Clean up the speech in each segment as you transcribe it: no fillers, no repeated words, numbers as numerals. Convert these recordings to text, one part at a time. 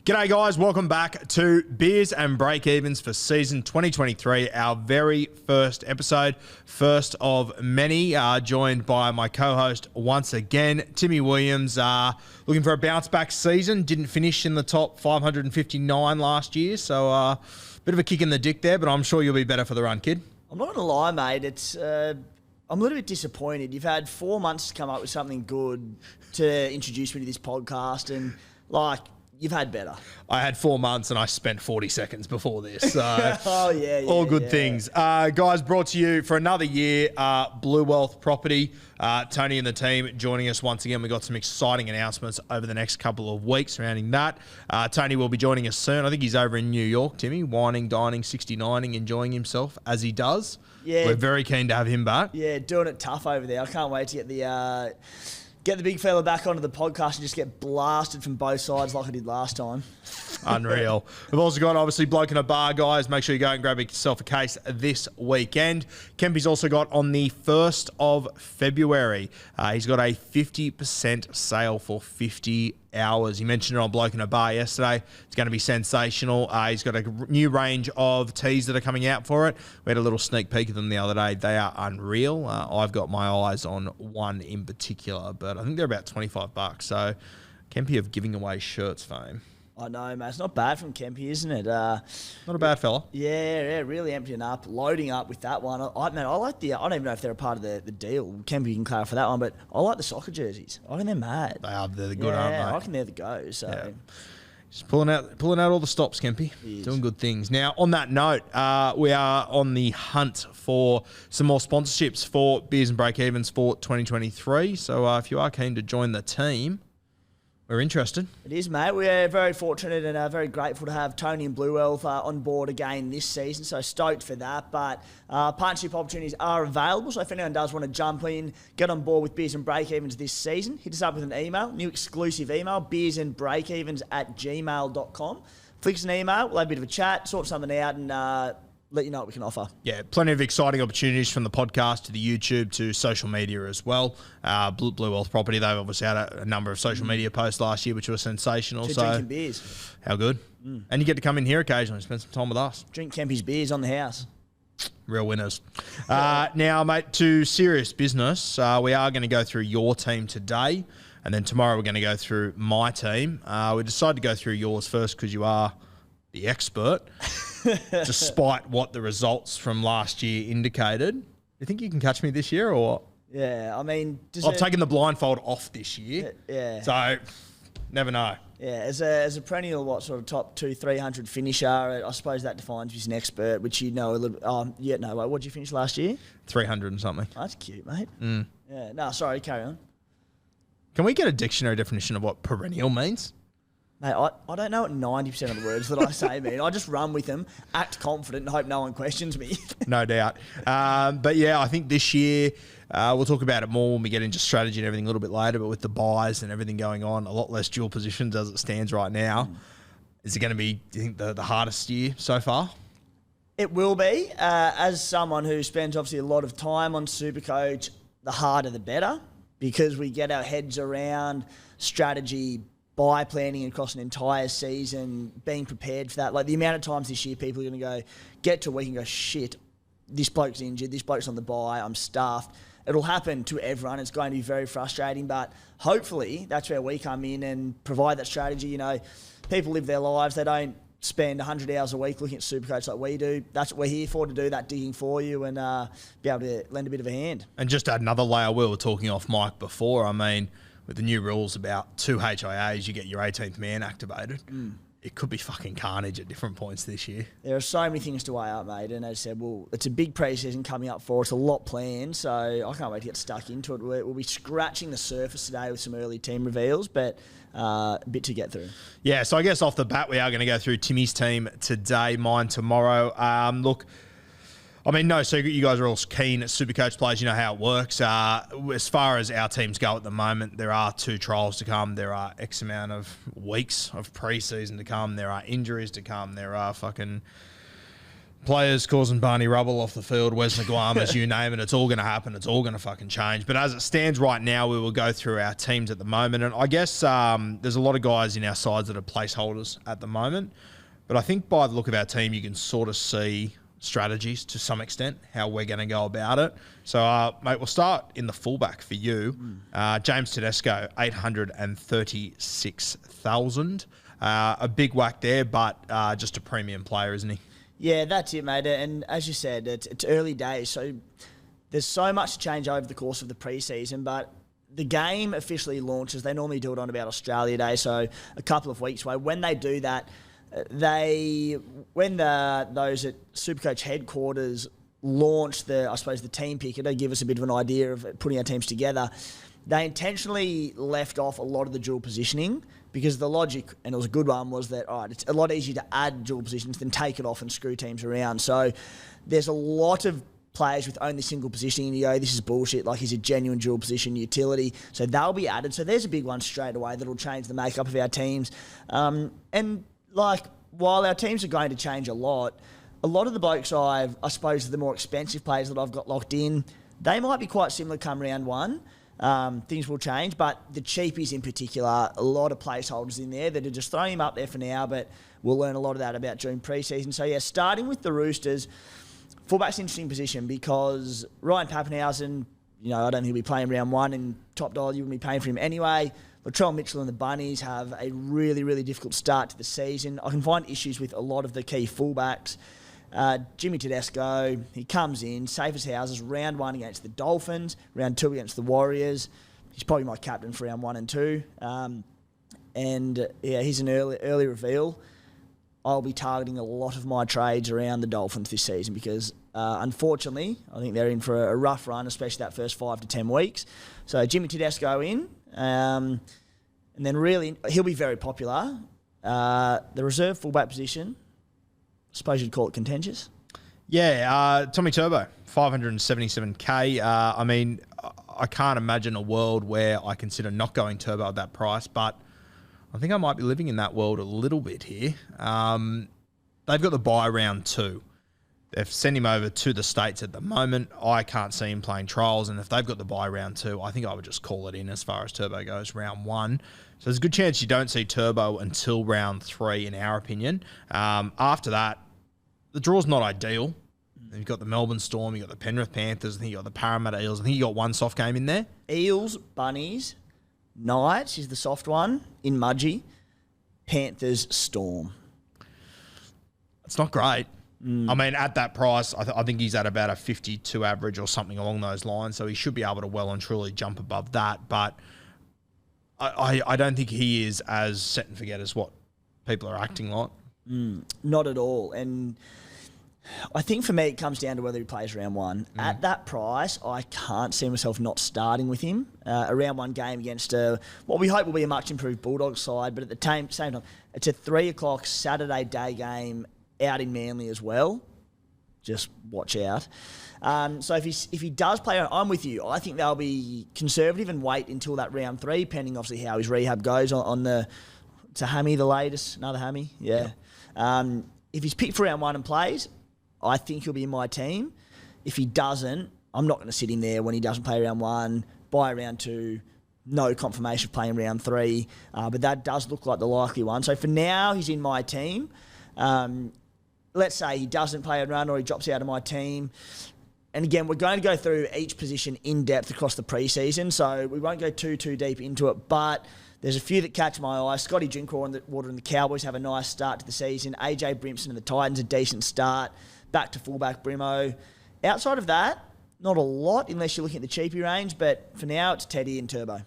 G'day guys, welcome back to Beers and Breakevens for season 2023, our very first episode, first of many, joined by my co-host once again, Timmy Williams, looking for a bounce back season, didn't finish in the top 559 last year, so bit of a kick in the dick there, but I'm sure you'll be better for the run, kid. I'm not going to lie, mate, it's... I'm a little bit disappointed. You've had 4 months to come up with something good to introduce me to this podcast, and you've had better. I had 4 months and I spent 40 seconds before this. So all good things. Guys, brought to you for another year, Blue Wealth Property. Tony and the team joining us once again. We've got some exciting announcements over the next couple of weeks surrounding that. Tony will be joining us soon. I think he's over in New York, Timmy, whining, dining, 69ing, enjoying himself as he does. Yeah. We're very keen to have him back. Yeah, doing it tough over there. I can't wait to get the big fella back onto the podcast and just get blasted from both sides like I did last time. Unreal. We've also got, obviously, Bloke in a Bar, guys. Make sure you go and grab yourself a case this weekend. Kempy's also got on the 1st of February, he's got a 50% sale for 50 hours. He mentioned it on Bloke in a Bar yesterday. It's going to be sensational. He's got a new range of teas that are coming out for it. We had a little sneak peek of them the other day. They are unreal. I've got my eyes on one in particular, but I think they're about $25. So Kempy of giving away shirts fame. I know, mate. It's not bad from Kempy, isn't it? Not a bad fella. Yeah, really emptying up, loading up with that one. I like I don't even know if they're a part of the deal. Kempy can clarify that one, but I like the soccer jerseys. I reckon they're mad. They're the good, aren't they? I reckon they're the go. So. Yeah. Just pulling out all the stops, Kempy. Doing good things. Now, on that note, we are on the hunt for some more sponsorships for Beers and Breakevens for 2023. So if you are keen to join the team, we're interested. It is, mate. We're very fortunate and very grateful to have Tony and Blue Wealth on board again this season, so stoked for that. But partnership opportunities are available, so if anyone does want to jump in, get on board with Beers and Breakevens this season, hit us up with an email, new exclusive email, beersandbreakevens@gmail.com. Flick us an email, we'll have a bit of a chat, sort something out, and let you know what we can offer. Yeah, plenty of exciting opportunities from the podcast to the YouTube to social media as well. Blue Wealth Property, they've obviously had a number of social media posts last year, which were sensational. So drinking beers. How good. And you get to come in here occasionally, spend some time with us. Drink Kempy's beers on the house. Real winners. Now, mate, to serious business, we are going to go through your team today, and then tomorrow we're going to go through my team. We decided to go through yours first because you are the expert, despite what the results from last year indicated. You think you can catch me this year or what? Yeah, I mean... I've taken the blindfold off this year. Yeah. So, never know. Yeah, as a perennial, sort of top 200-300 finisher, I suppose that defines you as an expert, which you know a little bit... what did you finish last year? 300 and something. Oh, that's cute, mate. Yeah, no, sorry, carry on. Can we get a dictionary definition of what perennial means? Mate, I don't know what 90% of the words that I say mean. I just run with them, act confident, and hope no one questions me. No doubt. But yeah, I think this year, we'll talk about it more when we get into strategy and everything a little bit later, but with the buys and everything going on, a lot less dual positions as it stands right now. Is it going to be, do you think, the hardest year so far? It will be. As someone who spends obviously a lot of time on SuperCoach, the harder the better, because we get our heads around strategy, buy planning across an entire season, being prepared for that. Like the amount of times this year people are going to get to a week and go, shit, this bloke's injured, this bloke's on the buy, I'm stuffed. It'll happen to everyone. It's going to be very frustrating, but hopefully that's where we come in and provide that strategy. You know, people live their lives. They don't spend 100 hours a week looking at SuperCoach like we do. That's what we're here for, to do that digging for you and be able to lend a bit of a hand. And just add another layer, we were talking off mic before. I mean, with the new rules about 2 HIAs, you get your 18th man activated. It could be fucking carnage at different points this year. There are so many things to weigh up, mate. And as I said, it's a big pre-season coming up for us, a lot planned. So I can't wait to get stuck into it. We'll be scratching the surface today with some early team reveals, but a bit to get through. Yeah, so I guess off the bat, we are going to go through Timmy's team today, mine tomorrow. Look, I mean, no secret, you guys are all keen at SuperCoach players. You know how it works. As far as our teams go at the moment, there are 2 trials to come. There are X amount of weeks of pre-season to come. There are injuries to come. There are fucking Players causing Barney Rubble off the field, Wes Naguamas, you name it, it's all going to happen. It's all going to fucking change. But as it stands right now, we will go through our teams at the moment. And I guess there's a lot of guys in our sides that are placeholders at the moment. But I think by the look of our team, you can sort of see strategies to some extent, how we're going to go about it. So, mate, we'll start in the fullback for you. James Tedesco, 836,000. A big whack there, but just a premium player, isn't he? Yeah, that's it, mate. And as you said, it's early days, so there's so much to change over the course of the preseason. But the game officially launches. They normally do it on about Australia Day, so a couple of weeks away. When they do that, those at SuperCoach headquarters launch the team picker to give us a bit of an idea of putting our teams together. They intentionally left off a lot of the dual positioning because the logic, and it was a good one, was that, all right, it's a lot easier to add dual positions than take it off and screw teams around. So there's a lot of players with only single positioning, and you go, this is bullshit, like he's a genuine dual position utility. So they'll be added. So there's a big one straight away that'll change the makeup of our teams. And like, while our teams are going to change a lot of the blokes I suppose the more expensive players that I've got locked in, they might be quite similar come round one. Things will change, but the cheapies in particular, a lot of placeholders in there that are just throwing him up there for now, but we'll learn a lot of that about during pre-season. So yeah, starting with the Roosters, fullback's an interesting position because Ryan Papenhuyzen, I don't think he'll be playing round one, and top dollar you wouldn't be paying for him anyway. Latrell Mitchell and the Bunnies have a really, really difficult start to the season. I can find issues with a lot of the key fullbacks. Jimmy Tedesco, he comes in, safe as houses, round one against the Dolphins, round two against the Warriors. He's probably my captain for round 1 and 2. He's an early reveal. I'll be targeting a lot of my trades around the Dolphins this season because, unfortunately, I think they're in for a rough run, especially that first 5 to 10 weeks. So Jimmy Tedesco in, and then really, he'll be very popular. The reserve fullback position, I suppose you'd call it contentious. Yeah, Tommy Turbo, 577k. I can't imagine a world where I consider not going Turbo at that price, but I think I might be living in that world a little bit here. They've got the bye round 2. They've sent him over to the States at the moment. I can't see him playing trials, and if they've got the bye round 2, I think I would just call it in as far as Turbo goes, round 1. So there's a good chance you don't see Turbo until round 3, in our opinion. After that, the draw's not ideal. You've got the Melbourne Storm, you've got the Penrith Panthers, I think you've got the Parramatta Eels. I think you got one soft game in there. Eels, Bunnies, Knights is the soft one in Mudgee. Panthers, Storm. It's not great. At that price, I think he's at about a 52 average or something along those lines, so he should be able to well and truly jump above that. But I don't think he is as set and forget as what people are acting like. Not at all. And I think for me, it comes down to whether he plays round 1. At that price, I can't see myself not starting with him. A round 1 game against what we hope will be a much improved Bulldogs side, but at the same time, it's a 3 o'clock Saturday day game out in Manly as well. Just watch out. So if he does play, I'm with you. I think they'll be conservative and wait until that round 3, pending obviously how his rehab goes on the. It's a hammy, the latest, another hammy, yeah. If he's picked for round 1 and plays, I think he'll be in my team. If he doesn't, I'm not going to sit him there when he doesn't play round 1, buy round 2, no confirmation of playing round 3. But that does look like the likely one. So for now, he's in my team. Let's say he doesn't play a run or he drops out of my team. And again, we're going to go through each position in depth across the preseason, so we won't go too deep into it. But there's a few that catch my eye. Scotty Drinkwater and the Cowboys have a nice start to the season. AJ Brimson and the Titans, a decent start. Back to fullback Brimo. Outside of that, not a lot unless you're looking at the cheapy range, but for now it's Teddy and Turbo.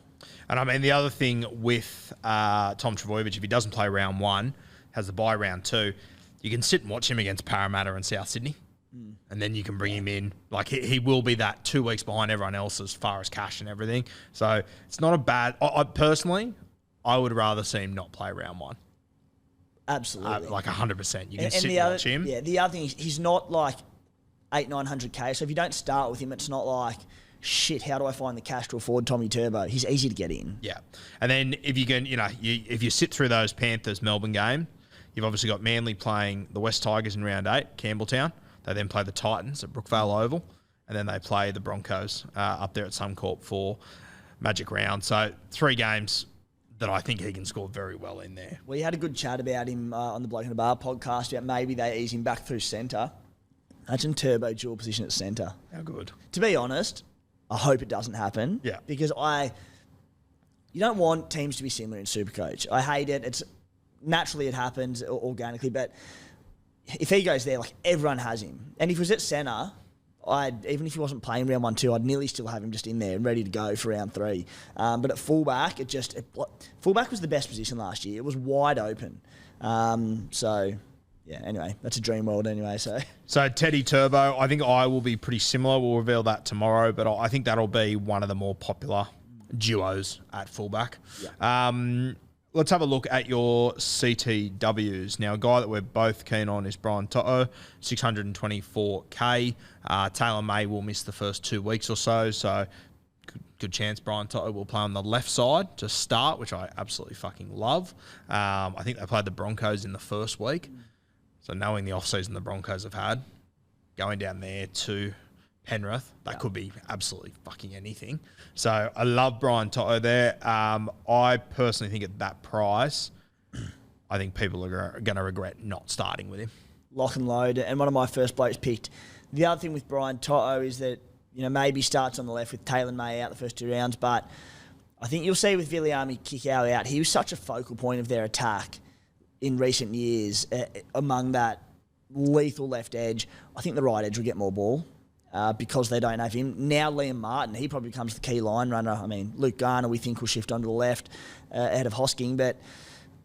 And the other thing with Tom Trbojevic, if he doesn't play round 1, has the bye round 2, you can sit and watch him against Parramatta and South Sydney. And then you can bring him in. Like, he will be that 2 weeks behind everyone else as far as cash and everything. So it's not a bad... Personally, I would rather see him not play round 1. Absolutely. 100%. You can sit and watch him. Yeah, the other thing is he's not like 800-900k. So if you don't start with him, it's not like, shit, how do I find the cash to afford Tommy Turbo? He's easy to get in. Yeah. And then if you can, if you sit through those Panthers-Melbourne game, you've obviously got Manly playing the West Tigers in round 8, Campbelltown. They then play the Titans at Brookvale Oval, and then they play the Broncos up there at Suncorp for Magic Round. So 3 games that I think he can score very well in there. We had a good chat about him on the Bloke in the Bar podcast about maybe they ease him back through centre. Imagine Turbo dual position at centre. How good. To be honest, I hope it doesn't happen. Yeah. Because you don't want teams to be similar in Supercoach. I hate it. It's naturally it happens organically, but if he goes there, like everyone has him. And if he was at centre, even if he wasn't playing round 1, 2, I'd nearly still have him just in there and ready to go for round 3. But at fullback, fullback was the best position last year. It was wide open. Yeah, anyway, that's a dream world anyway. So Teddy Turbo, I think I will be pretty similar. We'll reveal that tomorrow, but I think that'll be one of the more popular duos at fullback. Yeah. Let's have a look at your CTWs. Now, a guy that we're both keen on is Brian To'o, 624K. Taylor May will miss the first 2 weeks or so good chance Brian To'o will play on the left side to start, which I absolutely fucking love. I think they played the Broncos in the first week. So knowing the off-season the Broncos have had, going down there to Penrith, that could be absolutely fucking anything. So I love Brian To'o there. I personally think at that price, I think people are going to regret not starting with him. Lock and load. And one of my first blokes picked. The other thing with Brian To'o is that, maybe starts on the left with Taylor May out the first 2 rounds, but I think you'll see with Viliami Kikau out, he was such a focal point of their attack in recent years among that lethal left edge. I think the right edge will get more ball because they don't have him. Now Liam Martin, he probably becomes the key line runner. I mean, Luke Garner we think will shift onto the left ahead of Hosking, but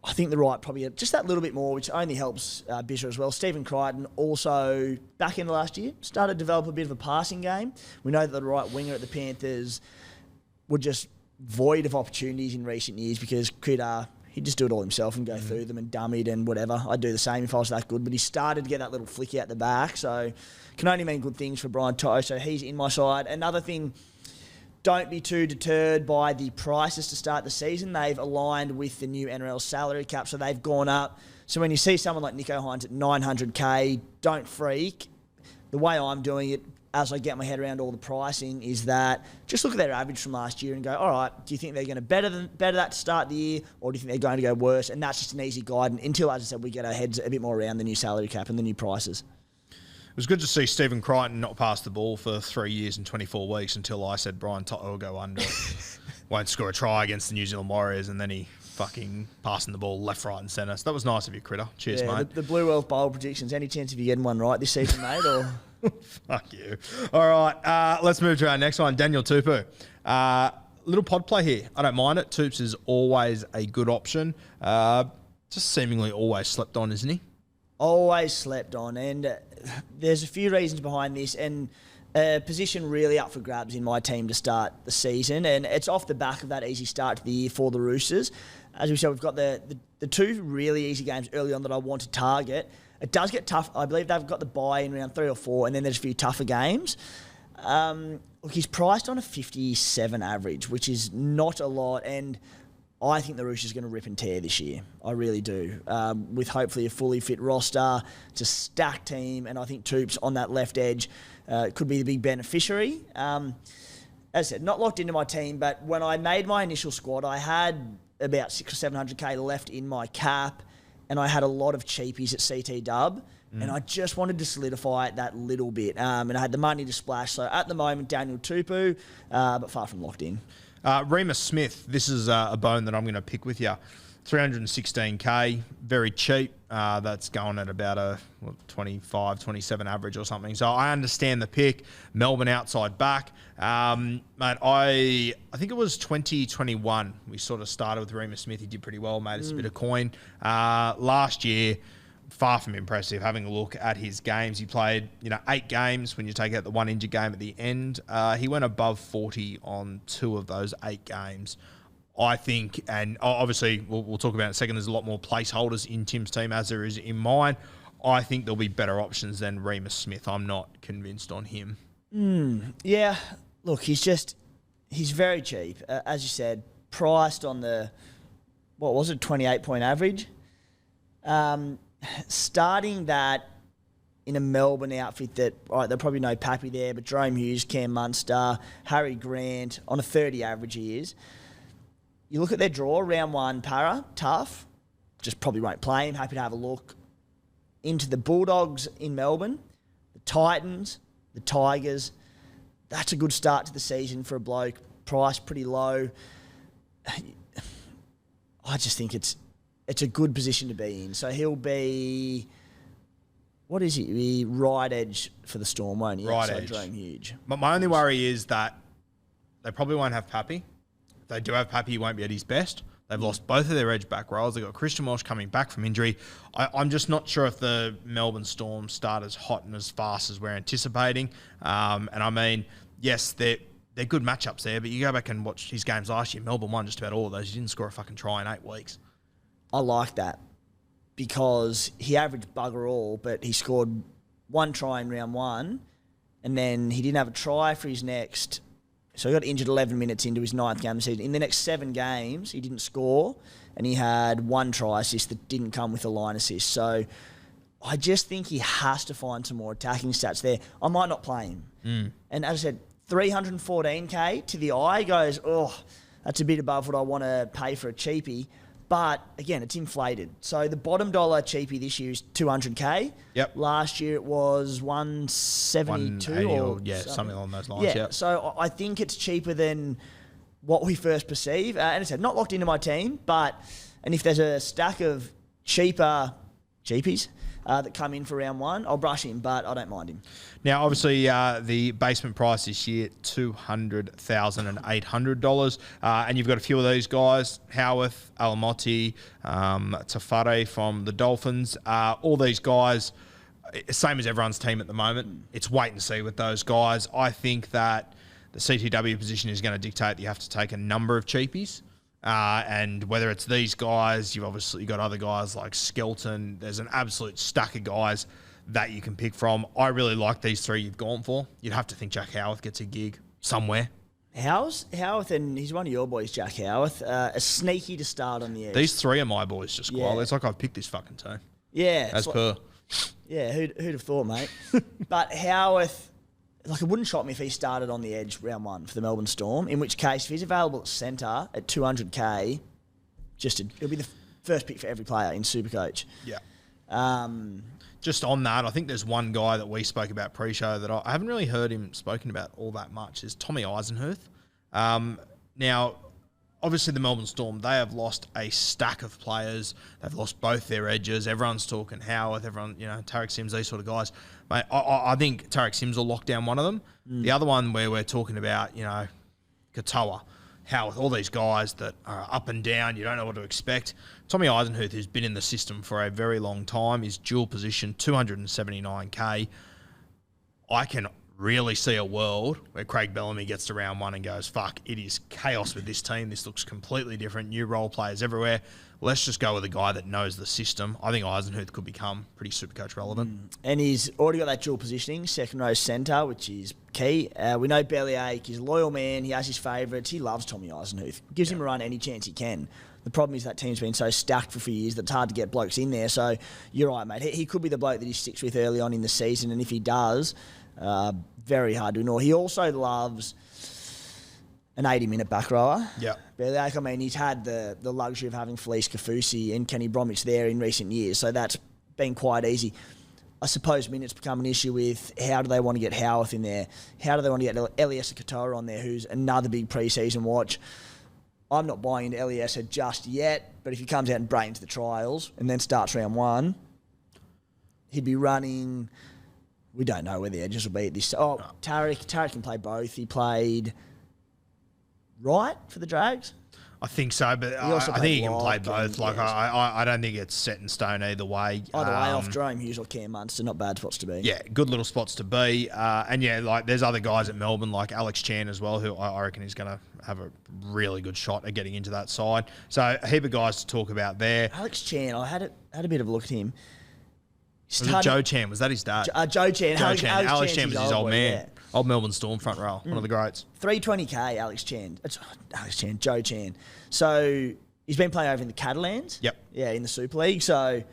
I think the right probably just that little bit more, which only helps Bisher as well. Stephen Crichton also, back in the last year, started to develop a bit of a passing game. We know that the right winger at the Panthers were just void of opportunities in recent years because Critter, he'd just do it all himself and go through them and dummied and whatever. I'd do the same if I was that good. But he started to get that little flicky out the back. So can only mean good things for Brian To'o. So he's in my side. Another thing, don't be too deterred by the prices to start the season. They've aligned with the new NRL salary cap. So they've gone up. So when you see someone like Nico Hines at 900K, don't freak. The way I'm doing it, as I get my head around all the pricing, is that just look at their average from last year and go, all right, do you think they're going to better that to start the year, or do you think they're going to go worse? And that's just an easy guide until, as I said, we get our heads a bit more around the new salary cap and the new prices. It was good to see Stephen Crichton not pass the ball for 3 years and 24 weeks until I said Brian To'o will go under. Won't score a try against the New Zealand Warriors, and then he fucking passing the ball left, right and centre. So that was nice of you, Critter. Cheers, mate. The Blue Wealth Bowl predictions, any chance of you getting one right this season, mate? Or Fuck you. All right, let's move to our next one. Daniel Tupu. Little pod play here. I don't mind it. Toops is always a good option. Just seemingly always slept on, isn't he? Always slept on. And there's a few reasons behind this. And a position really up for grabs in my team to start the season. And it's off the back of that easy start to the year for the Roosters. As we said, we've got the 2 really easy games early on that I want to target. It does get tough. I believe they've got the bye in round 3 or 4, and then there's a few tougher games. Look, he's priced on a 57 average, which is not a lot, and I think the Roosters are going to rip and tear this year. I really do. With hopefully a fully fit roster, it's a stacked team, and I think Toops on that left edge could be the big beneficiary. As I said, not locked into my team, but when I made my initial squad, I had about 600 or 700K left in my cap, and I had a lot of cheapies at CT Dub, and I just wanted to solidify it that little bit. And I had the money to splash. So at the moment, Daniel Tupu, but far from locked in. Remus Smith, this is a bone that I'm going to pick with you. 316K, very cheap. That's going at about a 25, 27 average or something. So I understand the pick. Melbourne outside back. Mate, I think it was 2021. We sort of started with Remus Smith. He did pretty well, made us a bit of coin. Last year, far from impressive. Having a look at his games, he played 8 games when you take out the 1 injured game at the end. He went above 40 on 2 of those 8 games. I think, and obviously we'll talk about it in a second, there's a lot more placeholders in Tim's team as there is in mine. I think there'll be better options than Remus Smith. I'm not convinced on him. Yeah, look, he's very cheap. As you said, priced on the, 28-point average. Starting that in a Melbourne outfit that, all right, there'll probably no Pappy there, but Jerome Hughes, Cam Munster, Harry Grant, on a 30 average he is. You look at their draw, round 1, Para, tough. Just probably won't play him. Happy to have a look. Into the Bulldogs in Melbourne, the Titans, the Tigers. That's a good start to the season for a bloke. Price pretty low. I just think it's a good position to be in. So he'll be... What is he? Be right edge for the Storm, won't he? Right so edge. Jerome Hughes. But my only worry is that they probably won't have Pappy. If they do have Pappy, he won't be at his best. They've lost both of their edge back rows. They've got Christian Welch coming back from injury. I'm just not sure if the Melbourne Storm start as hot and as fast as we're anticipating. And I mean, yes, they're good matchups there, but you go back and watch his games last year, Melbourne won just about all of those. He didn't score a fucking try in 8 weeks. I like that because he averaged bugger all, but he scored 1 try in round 1, and then he didn't have a try for his next... So he got injured 11 minutes into his 9th game of the season. In the next 7 games, he didn't score, and he had 1 try assist that didn't come with a line assist. So I just think he has to find some more attacking stats there. I might not play him. And as I said, 314K to the eye goes, oh, that's a bit above what I want to pay for a cheapie. But again, it's inflated. So the bottom dollar cheapie this year is 200K. Yep. Last year it was 172 or something along those lines. Yeah. Yep. So I think it's cheaper than what we first perceive. And I said, not locked into my team, and if there's a stack of cheapies that come in for round 1, I'll brush him, but I don't mind him. Now, obviously, the basement price this year, $200,800. And you've got a few of these guys, Howarth, Alamotti, Tafare from the Dolphins. All these guys, same as everyone's team at the moment. It's wait and see with those guys. I think that the CTW position is going to dictate that you have to take a number of cheapies. And whether it's these guys, you've obviously got other guys like Skelton. There's an absolute stack of guys that you can pick from. I really like these 3 you've gone for. You'd have to think Jack Howarth gets a gig somewhere. Howarth, and he's one of your boys, Jack Howarth, a sneaky to start on the edge. These 3 are my boys, just Yeah. It's like I've picked this fucking team. Yeah. As per. Yeah, who'd have thought, mate? But Howarth, it wouldn't shock me if he started on the edge round 1 for the Melbourne Storm, in which case, if he's available at centre at 200K, it'll be the first pick for every player in Supercoach. Yeah. Just on that, I think there's one guy that we spoke about pre-show that I haven't really heard him spoken about all that much, is Tommy Eisenhuth. Now, obviously the Melbourne Storm, they have lost a stack of players. They've lost both their edges. Everyone's talking Howarth, Tarek Sims, these sort of guys. Mate, I think Tarek Sims will lock down one of them. The other one where we're talking about, Katoa, Howarth, all these guys that are up and down, you don't know what to expect. Tommy Eisenhuth, who's been in the system for a very long time, is dual position, 279K. I can really see a world where Craig Bellamy gets to round 1 and goes, fuck, it is chaos with this team. This looks completely different. New role players everywhere. Let's just go with a guy that knows the system. I think Eisenhuth could become pretty Supercoach relevant. And he's already got that dual positioning, second row centre, which is key. We know Bellyache, he's a loyal man. He has his favourites. He loves Tommy Eisenhuth. Gives him a run any chance he can. The problem is that team's been so stacked for a few years that it's hard to get blokes in there. So you're right, mate. He could be the bloke that he sticks with early on in the season. And if he does, very hard to ignore. He also loves an 80-minute back rower. Yeah. Bellyache, he's had the luxury of having Felice Kafusi and Kenny Bromwich there in recent years. So that's been quite easy. I suppose minutes become an issue with how do they want to get Howarth in there? How do they want to get Eliesa Katoa on there, who's another big pre-season watch? I'm not buying into Eliesa just yet, but if he comes out and breaks into the trials and then starts round 1, he'd be running... We don't know where the edges will be at this... Oh, Tarek can play both. He played right for the Drags. I think so, but I think he can play both. I don't think it's set in stone either way. Either way, off Jerome Hughes or Cam Munster, not bad spots to be. Yeah, good little spots to be. There's other guys at Melbourne like Alex Chan as well, who I reckon is going to have a really good shot at getting into that side. So a heap of guys to talk about there. Alex Chan, I had a bit of a look at him. Was it Joe Chan? Was that his dad? Joe Chan. Alex Chan was his old man. Yeah. Old Melbourne Storm front row. One of the greats. 320K, Joe Chan. So he's been playing over in the Catalans. Yep. Yeah, in the Super League. So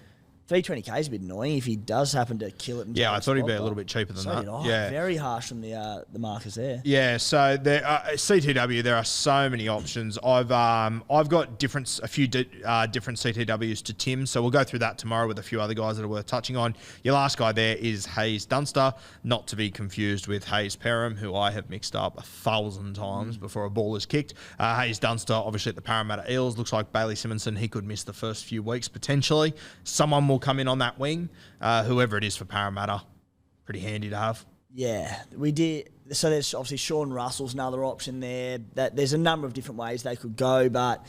320k is a bit annoying if he does happen to kill it. And I thought he'd be a little bit cheaper than that. Did I. Yeah, very harsh from the markers there. Yeah, so there CTW. There are so many options. I've got a few different CTWs to Tim, so we'll go through that tomorrow with a few other guys that are worth touching on. Your last guy there is Hayes Dunster, not to be confused with Hayes Perham, who I have mixed up 1,000 times before a ball is kicked. Hayes Dunster, obviously at the Parramatta Eels, looks like Bailey Simonson. He could miss the first few weeks potentially. Someone will come in on that wing, whoever it is for Parramatta. Pretty handy to have. Yeah, we did. So there's obviously Sean Russell's another option there. That there's a number of different ways they could go, but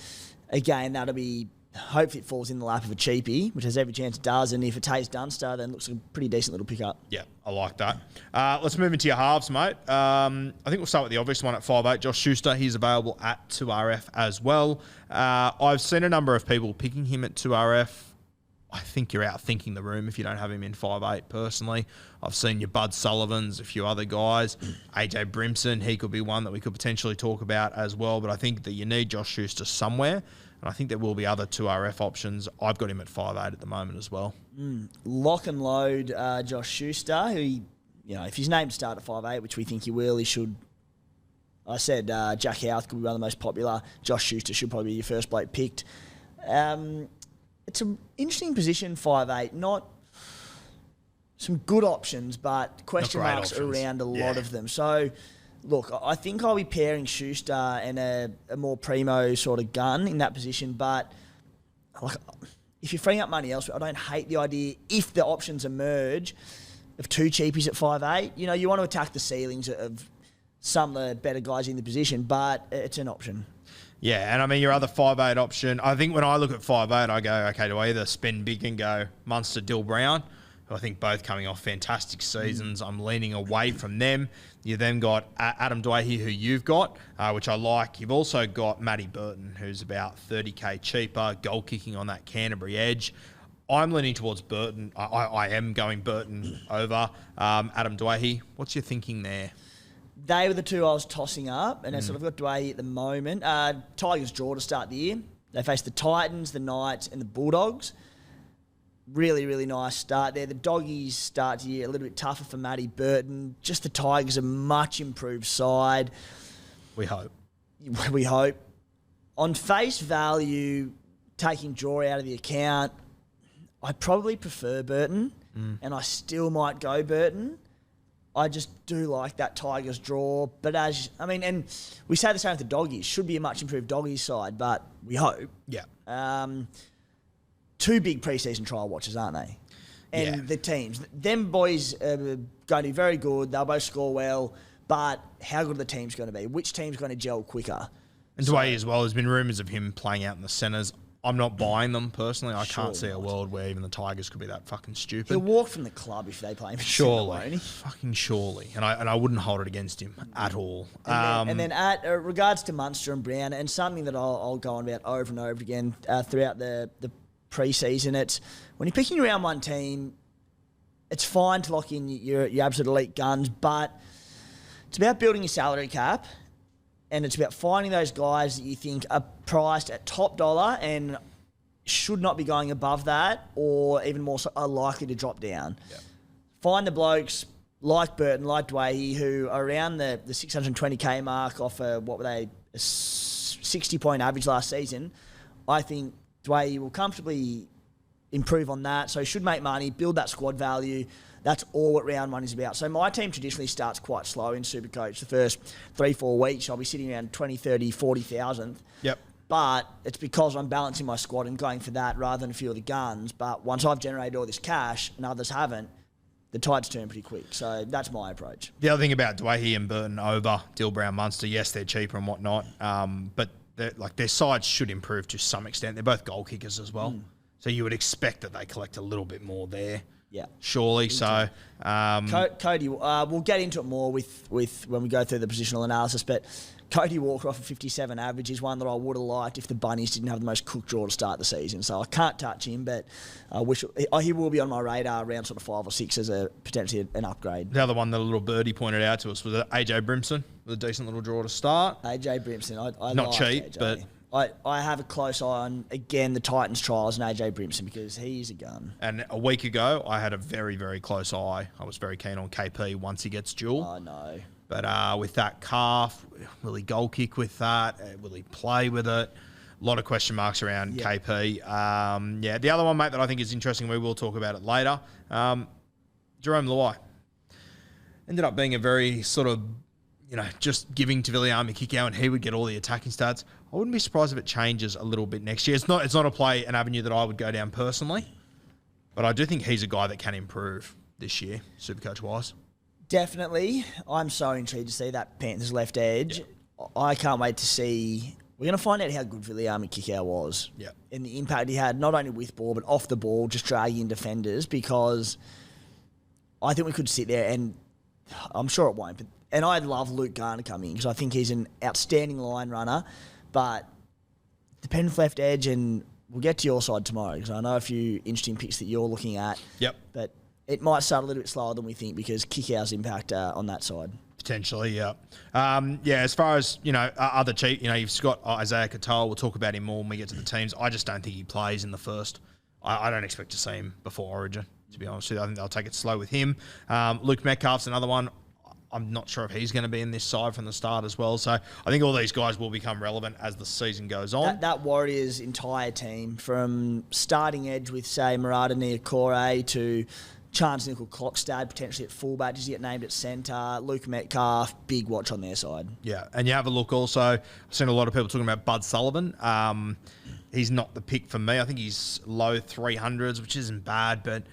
again, that'll be hopefully it falls in the lap of a cheapie, which has every chance it does. And if it's Hayes Dunster, then it looks like a pretty decent little pickup. Yeah, I like that. Let's move into your halves, mate. I think we'll start with the obvious one at 5'8". Josh Schuster, he's available at 2RF as well. I've seen a number of people picking him at 2RF. I think you're out thinking the room if you don't have him in 5'8", personally. I've seen your Bud Sullivans, a few other guys. AJ Brimson, he could be one that we could potentially talk about as well. But I think that you need Josh Schuster somewhere. And I think there will be other 2RF options. I've got him at 5'8" at the moment as well. Lock and load Josh Schuster, who, if he's named to start at 5'8", which we think he will, he should. I said Jack Houth could be one of the most popular. Josh Schuster should probably be your first bloke picked. It's an interesting position, 5'8". Not some good options, but question marks around a lot of them. So, look, I think I'll be pairing Schuster and a more primo sort of gun in that position. But if you're freeing up money elsewhere, I don't hate the idea, if the options emerge, of two cheapies at 5'8". You want to attack the ceilings of some of the better guys in the position, but it's an option. Yeah, and I mean, your other 5'8" option, I think when I look at 5'8", I go, okay, do I either spend big and go Munster, Dill Brown, who I think both coming off fantastic seasons. I'm leaning away from them. You then got Adam Dwyer, who you've got, which I like. You've also got Matty Burton, who's about 30k cheaper, goal kicking on that Canterbury edge. I'm leaning towards Burton. I am going Burton over Adam Dwyer. What's your thinking there? They were the two I was tossing up, and I sort of got Dwayne at the moment. Tigers draw to start the year. They face the Titans, the Knights, and the Bulldogs. Really, really nice start there. The Doggies start the year a little bit tougher for Matty Burton. Just the Tigers a much improved side. We hope. We hope. On face value, taking draw out of the account, I probably prefer Burton, and I still might go Burton. I just do like that Tigers draw. But and we say the same with the Doggies. Should be a much improved Doggies side, but we hope. Yeah. Two big preseason trial watches, aren't they? And the teams. Them boys are going to be very good. They'll both score well. But how good are the teams going to be? Which team's going to gel quicker? And Dwayne as well. There's been rumours of him playing out in the centres. I'm not buying them personally. I can't see a world where even the Tigers could be that fucking stupid. He'll walk from the club if they play him. Surely, fucking surely, and I wouldn't hold it against him at all. And then at regards to Munster and Brown, and something that I'll go on about over and over again throughout the pre-season, it's when you're picking around one team, it's fine to lock in your absolute elite guns, but it's about building your salary cap. And it's about finding those guys that you think are priced at top dollar and should not be going above that, or even more so are likely to drop down. Yeah. Find the blokes like Burton, like Dwayne, who are around the 620k mark off a 60-point average last season. I think Dwayne will comfortably improve on that. So he should make money, build that squad value. That's all what round one is about. So my team traditionally starts quite slow in SuperCoach. The first 3-4 weeks, I'll be sitting around 20, 30, 40,000. Yep. But it's because I'm balancing my squad and going for that rather than a few of the guns. But once I've generated all this cash and others haven't, the tides turn pretty quick. So that's my approach. The other thing about Dwayne and Burton over Dill Brown Munster, yes, they're cheaper and whatnot, but their sides should improve to some extent. They're both goal kickers as well. So you would expect that they collect a little bit more there. Yeah, surely. So, Cody, we'll get into it more with when we go through the positional analysis. But Cody Walker off a 57 average is one that I would have liked if the Bunnies didn't have the most cooked draw to start the season. So I can't touch him, but I wish he will be on my radar around sort of 5 or 6 as a potentially an upgrade. The other one that a little birdie pointed out to us was AJ Brimson with a decent little draw to start. AJ Brimson, I not like cheap, AJ. but I have a close eye on, again, the Titans trials and AJ Brimson because he's a gun. And a week ago, I had a very, very close eye. I was very keen on KP once he gets dual. I know. But with that calf, will he goal kick with that? Will he play with it? A lot of question marks around KP. The other one, mate, that I think is interesting, we will talk about it later, Jerome Luai. Ended up being a very sort of, just giving to Viliami Kikau and he would get all the attacking stats. I wouldn't be surprised if it changes a little bit next year. It's not an avenue that I would go down personally, but I do think he's a guy that can improve this year, Supercoach-wise. Definitely. I'm so intrigued to see that Panthers left edge. Yeah. I can't wait to see. We're going to find out how good Viliami Kikau was. Yeah. And the impact he had, not only with ball, but off the ball, just dragging defenders, because I think we could sit there and I'm sure it won't. And I love Luke Garner coming because I think he's an outstanding line runner. But the Penrith left edge, and we'll get to your side tomorrow because I know a few interesting picks that you're looking at. Yep. But it might start a little bit slower than we think because Kikau's impact on that side. Potentially, yeah. As far as, other cheap, you've got Isaiah Katoa. We'll talk about him more when we get to the teams. I just don't think he plays in the first. I don't expect to see him before Origin, to be honest with you. I think they'll take it slow with him. Luke Metcalf's another one. I'm not sure if he's going to be in this side from the start as well. So I think all these guys will become relevant as the season goes on. That Warriors entire team, from starting edge with, say, Murata Niokore to Chance Nickel-Klokstad, potentially at fullback, does he get named at centre? Luke Metcalf, big watch on their side. Yeah, and you have a look also. I've seen a lot of people talking about Bud Sullivan. He's not the pick for me. I think he's low 300s, which isn't bad, but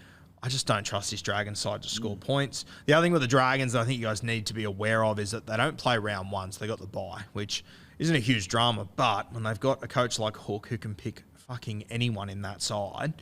I just don't trust this Dragons side to score points. The other thing with the Dragons that I think you guys need to be aware of is that they don't play round one, so they got the bye, which isn't a huge drama. But when they've got a coach like Hook who can pick fucking anyone in that side,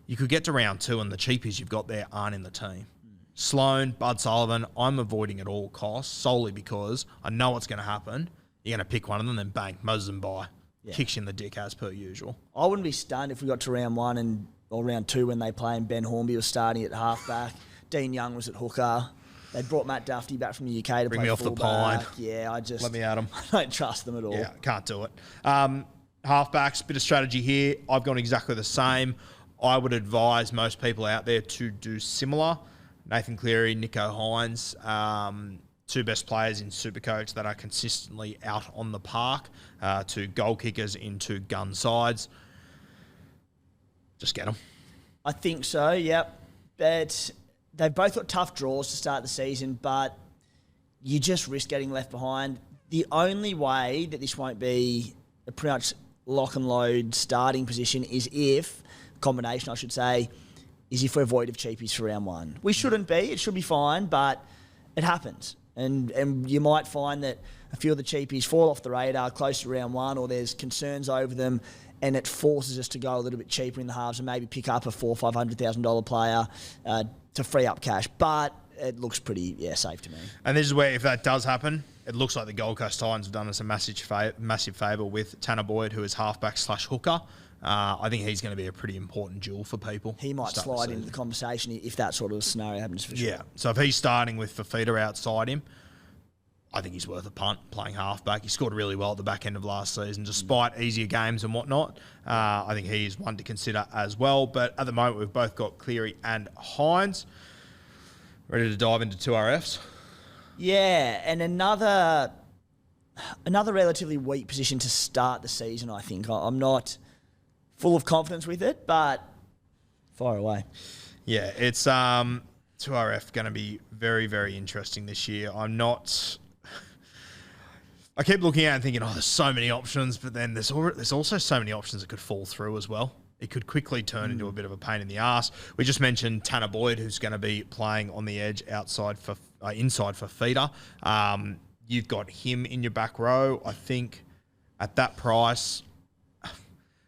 you could get to round two and the cheapies you've got there aren't in the team. Sloan, Bud Sullivan, I'm avoiding at all costs solely because I know what's going to happen. You're going to pick one of them, then bang, Moses and bye. Yeah. Kicks you in the dick as per usual. I wouldn't be stunned if we got to round one or round two when they play and Ben Hornby was starting at halfback. Dean Young was at hooker. They brought Matt Duffy back from the UK to bring play me off fullback. The pine. Yeah, let me at him. I don't trust them at all. Yeah, can't do it. Halfbacks, bit of strategy here. I've gone exactly the same. I would advise most people out there to do similar. Nathan Cleary, Nico Hines, two best players in Supercoach that are consistently out on the park, two goal kickers into gun sides. Just get them. I think so, yep. But they've both got tough draws to start the season, but you just risk getting left behind. The only way that this won't be a pretty much lock and load starting position is if we're void of cheapies for round one. We shouldn't be. It should be fine, but it happens. And you might find that a few of the cheapies fall off the radar close to round one, or there's concerns over them, and it forces us to go a little bit cheaper in the halves and maybe pick up a $400,000 or $500,000 player to free up cash. But it looks pretty safe to me. And this is where, if that does happen, it looks like the Gold Coast Titans have done us a massive favour with Tanner Boyd, who is halfback / hooker. I think he's going to be a pretty important duel for people. He might slide into the conversation if that sort of scenario happens for sure. Yeah, so if he's starting with Fafita outside him, I think he's worth a punt playing halfback. He scored really well at the back end of last season, despite easier games and whatnot. I think he's one to consider as well. But at the moment, we've both got Cleary and Hines. Ready to dive into 2RFs? Yeah, and another relatively weak position to start the season, I think. I'm not full of confidence with it, but fire away. Yeah, it's 2RF going to be very, very interesting this year. I keep looking at it and thinking, there's so many options, but then there's also so many options that could fall through as well. It could quickly turn into a bit of a pain in the arse. We just mentioned Tanner Boyd, who's going to be playing on the edge inside for feeder. You've got him in your back row. I think at that price,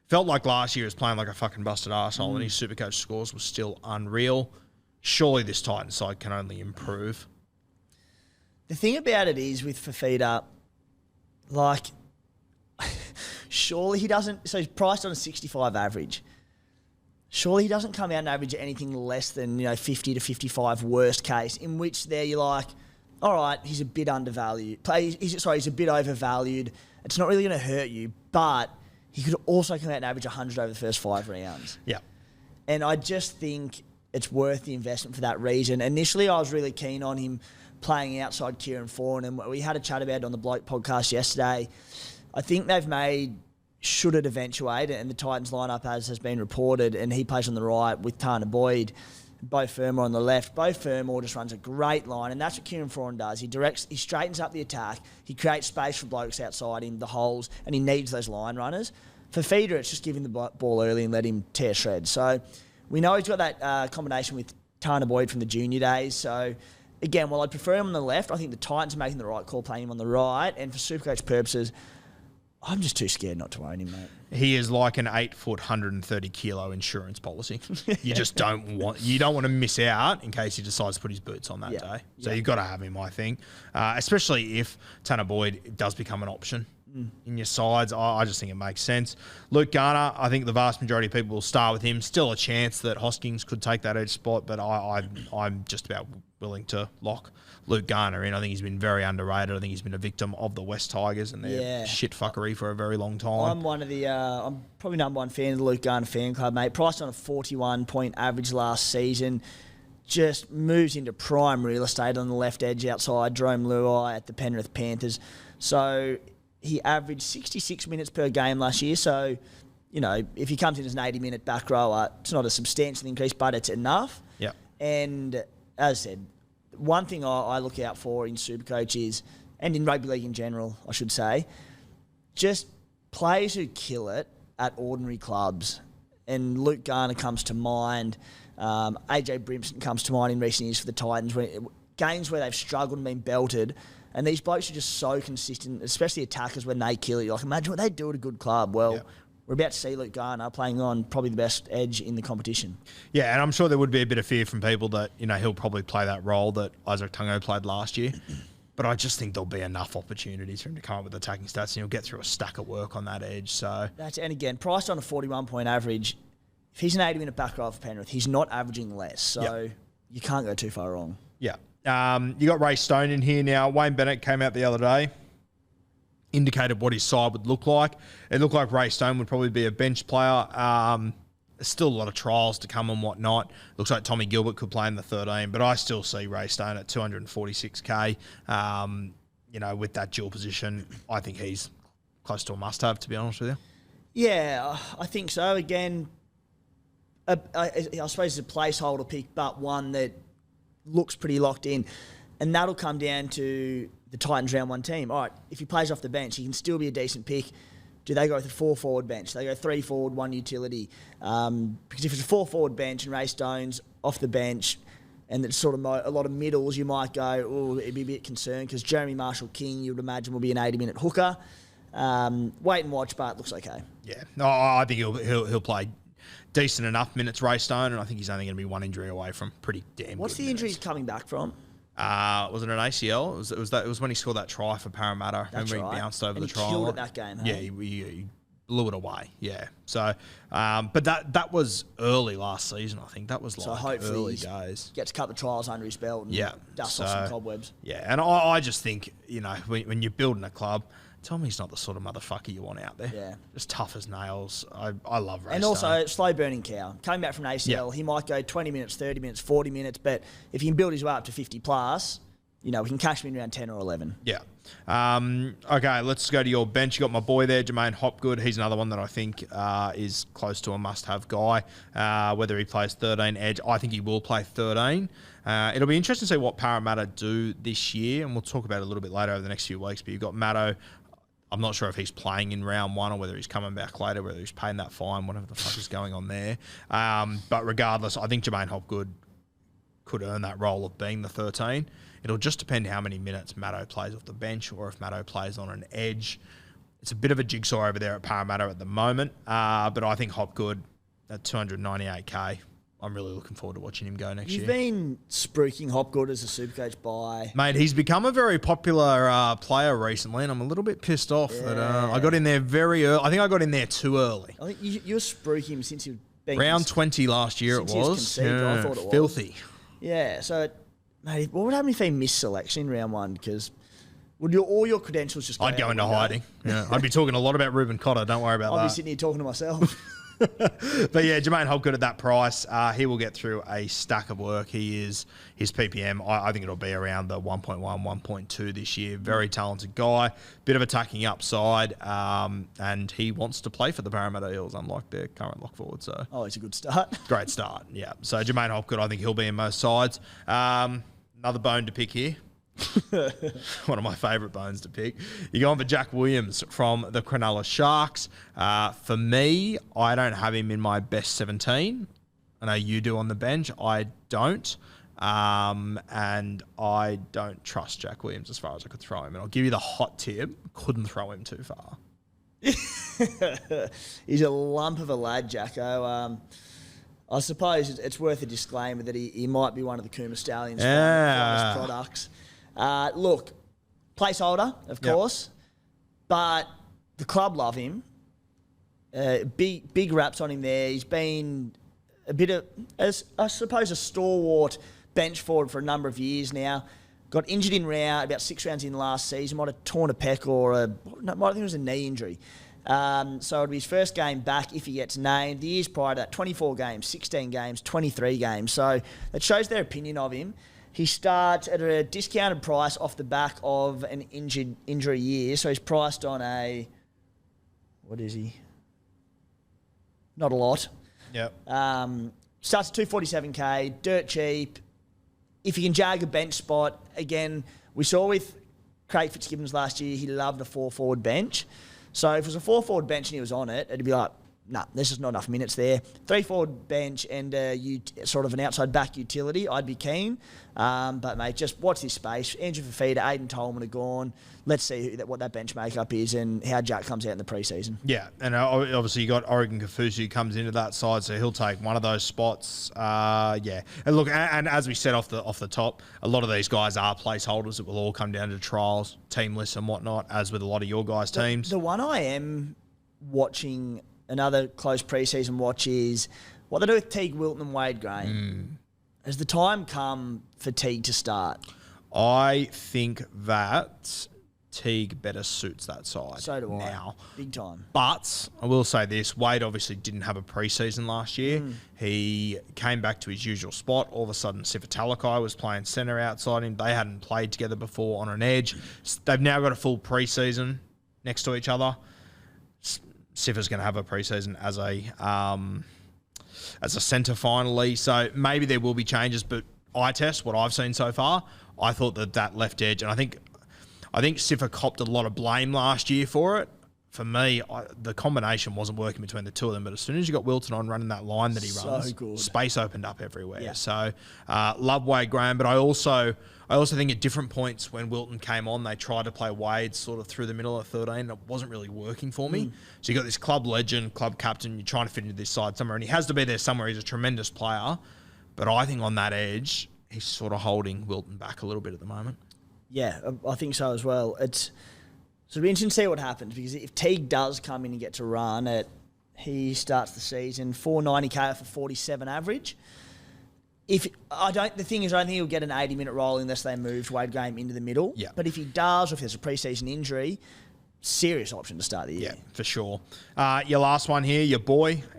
felt like last year he was playing like a fucking busted arsehole and his Supercoach scores were still unreal. Surely this Titans side can only improve. The thing about it is with Fafita, surely he doesn't... So he's priced on a 65 average. Surely he doesn't come out and average anything less than 50 to 55 worst case, in which there you're like, all right, he's a bit undervalued. He's a bit overvalued. It's not really going to hurt you, but he could also come out and average 100 over the first 5 rounds. Yeah. And I just think it's worth the investment for that reason. Initially, I was really keen on him playing outside Kieran Foran, and we had a chat about it on the Bloke podcast yesterday. I think they've made, should it eventuate, and the Titans lineup as has been reported, and he plays on the right with Tana Boyd, Bo Fermor on the left. Bo Fermor just runs a great line, and that's what Kieran Foran does. He straightens up the attack, he creates space for blokes outside him, the holes, and he needs those line runners. For Feeder, it's just give him the ball early and let him tear shreds. So we know he's got that combination with Tana Boyd from the junior days. So again, while I prefer him on the left, I think the Titans are making the right call playing him on the right, and for Supercoach purposes, I'm just too scared not to own him, mate. He is like an 8 foot, 130 kilo insurance policy. You just don't want to miss out in case he decides to put his boots on that day. So you've got to have him, I think, especially if Tanner Boyd does become an option in your sides. I just think it makes sense. Luke Garner, I think the vast majority of people will start with him. Still a chance that Hoskins could take that edge spot, but I'm just about willing to lock Luke Garner in. I think he's been very underrated. I think he's been a victim of the West Tigers and their shit fuckery for a very long time. I'm one of the, I'm probably number one fan of the Luke Garner fan club, mate. Priced on a 41-point average last season. Just moves into prime real estate on the left edge outside Jerome Luai at the Penrith Panthers. So he averaged 66 minutes per game last year. So, you know, if he comes in as an 80-minute back rower, it's not a substantial increase, but it's enough. Yeah. And as I said, one thing I look out for in Supercoach is, and in rugby league in general, I should say, just players who kill it at ordinary clubs. And Luke Garner comes to mind. AJ Brimson comes to mind in recent years for the Titans. Games where they've struggled and been belted. And these blokes are just so consistent, especially attackers when they kill you. Like, imagine what they do at a good club. Well, we're about to see Luke Garner playing on probably the best edge in the competition. Yeah, and I'm sure there would be a bit of fear from people that, you know, he'll probably play that role that Isaac Tungo played last year. But I just think there'll be enough opportunities for him to come up with attacking stats, and he'll get through a stack of work on that edge. So and again, priced on a 41-point average, if he's an 80-minute back row for Penrith, he's not averaging less. So you can't go too far wrong. Yeah. You got Ray Stone in here now. Wayne Bennett came out the other day, indicated what his side would look like. It looked like Ray Stone would probably be a bench player. There's still a lot of trials to come and whatnot. Looks like Tommy Gilbert could play in the 13, but I still see Ray Stone at 246K. You know, with that dual position, I think he's close to a must-have, to be honest with you. Yeah, I think so. Again, I suppose it's a placeholder pick, but one that looks pretty locked in. And that'll come down to the Titans round one team. All right, if he plays off the bench, he can still be a decent pick. Do they go with a 4-forward bench? Do they go 3 forward, 1 utility? Because if it's a 4-forward bench and Ray Stone's off the bench and it's sort of a lot of middles, you might go, oh, it'd be a bit concerned because Jeremy Marshall-King, you would imagine, will be an 80-minute hooker. Wait and watch, but it looks okay. Yeah, no, I think he'll play decent enough minutes, Ray Stone, and I think he's only going to be one injury away from pretty damn What's good the injury minutes. he's coming back from? Was it an ACL? It was when he scored that try for Parramatta. That's Remember right. he bounced over and the try. He killed it that game. Yeah, Hey? he blew it away. Yeah. So, but that was early last season. I think that was like hopefully early he days. gets a couple of trials under his belt and dust off some cobwebs. Yeah, and I just think, you know, when you're building a club, tell me he's not the sort of motherfucker you want out there. Yeah. Just tough as nails. I love Ray And Stone. also, slow burning cow. Coming back from an ACL, he might go 20 minutes, 30 minutes, 40 minutes, but if he can build his way up to 50 plus, you know, we can cash him in around 10 or 11. Yeah. Okay, let's go to your bench. You got my boy there, Jermaine Hopgood. He's another one that I think is close to a must-have guy. Whether he plays 13 edge, I think he will play 13. It'll be interesting to see what Parramatta do this year, and we'll talk about it a little bit later over the next few weeks. But you've got Matto. I'm not sure if he's playing in round one or whether he's coming back later, whether he's paying that fine, whatever the fuck is going on there. But regardless, I think Jermaine Hopgood could earn that role of being the 13. It'll just depend how many minutes Matto plays off the bench or if Matto plays on an edge. It's a bit of a jigsaw over there at Parramatta at the moment, but I think Hopgood at 298K, I'm really looking forward to watching him go next year. You've been spruiking Hopgood as a Supercoach buy. Mate, he's become a very popular player recently, and I'm a little bit pissed off that I got in there very early. I think I got in there too early. I think you're spruiking him since you've been... Round 20 last year it was. Conceived, I thought it was. Filthy. Yeah, so, mate, what would happen if he missed selection in round one? Because Would all your credentials just go I'd go out into the window? hiding. Yeah. I'd be talking a lot about Ruben Cotter. Don't worry about I'll be that. sitting here talking to myself. But yeah, Jermaine Hopgood at that price, he will get through a stack of work. His PPM, I think it'll be around the 1.1, 1.2 this year. Very talented guy, bit of attacking upside, and he wants to play for the Parramatta Eels, unlike their current lock forward. So, It's a good start. great start, yeah. So Jermaine Hopgood, I think he'll be in most sides. Another bone to pick here. One of my favourite bones to pick. You're going for Jack Williams from the Cronulla Sharks. For me, I don't have him in my best 17. I know you do on the bench. I don't. And I don't trust Jack Williams as far as I could throw him. And I'll give you the hot tip. Couldn't throw him too far. He's a lump of a lad, Jacko. I suppose it's worth a disclaimer that he might be one of the Kuma Stallions' finest products. Look, placeholder, of course, but the club love him. Big raps on him there. He's been a bit of, I suppose, a stalwart bench forward for a number of years now. Got injured in round, about 6 rounds in last season. Might have torn a pec or I think it was a knee injury. So it'll be his first game back if he gets named. The years prior to that, 24 games, 16 games, 23 games. So that shows their opinion of him. He starts at a discounted price off the back of an injury year. So he's priced on a, what is he? Not a lot. Yep. Starts at 247k, dirt cheap. If you can jag a bench spot, again, we saw with Craig Fitzgibbons last year, he loved a 4-forward bench. So if it was a 4-forward bench and he was on it, it'd be like, nah, there's just not enough minutes there. 3-forward bench and sort of an outside back utility, I'd be keen. But, mate, just watch this space. Andrew Fafita, Aiden Tolman are gone. Let's see what that bench makeup is and how Jack comes out in the preseason. Yeah, and obviously you got Oregon Kafusi who comes into that side, so he'll take one of those spots. Yeah, and look, and as we said off the top, a lot of these guys are placeholders. It will all come down to trials, team lists, and whatnot, as with a lot of your guys' teams. The one I am watching, another close preseason watch, is what they do with Teague Wilton and Wade Graham. Has the time come for Teague to start? I think that Teague better suits that side. So do now. I. Big time. But I will say this, Wade obviously didn't have a preseason last year. He came back to his usual spot. All of a sudden, Sifa Talakai was playing centre outside him. They hadn't played together before on an edge. They've now got a full preseason next to each other. Sifa's going to have a preseason as a centre finally. So maybe there will be changes, but eye test, what I've seen so far, I thought that left edge, and I think Sifa copped a lot of blame last year for it. For me, the combination wasn't working between the two of them, but as soon as you got Wilton on running that line that he runs, space opened up everywhere. Yeah. So love Wade Graham, but I also think at different points when Wilton came on, they tried to play Wade sort of through the middle of 13, and it wasn't really working for me. So you got this club legend, club captain, you're trying to fit into this side somewhere, and he has to be there somewhere. He's a tremendous player, but I think on that edge, he's sort of holding Wilton back a little bit at the moment. Yeah, I think so as well. So it'll be interesting to see what happens, because if Teague does come in and get to run, he starts the season 490k for 47 average. The thing is, I don't think he'll get an 80-minute role unless they move Wade Graham into the middle. Yeah. But if he does, or if there's a preseason injury, serious option to start the year. Yeah, for sure. Your last one here,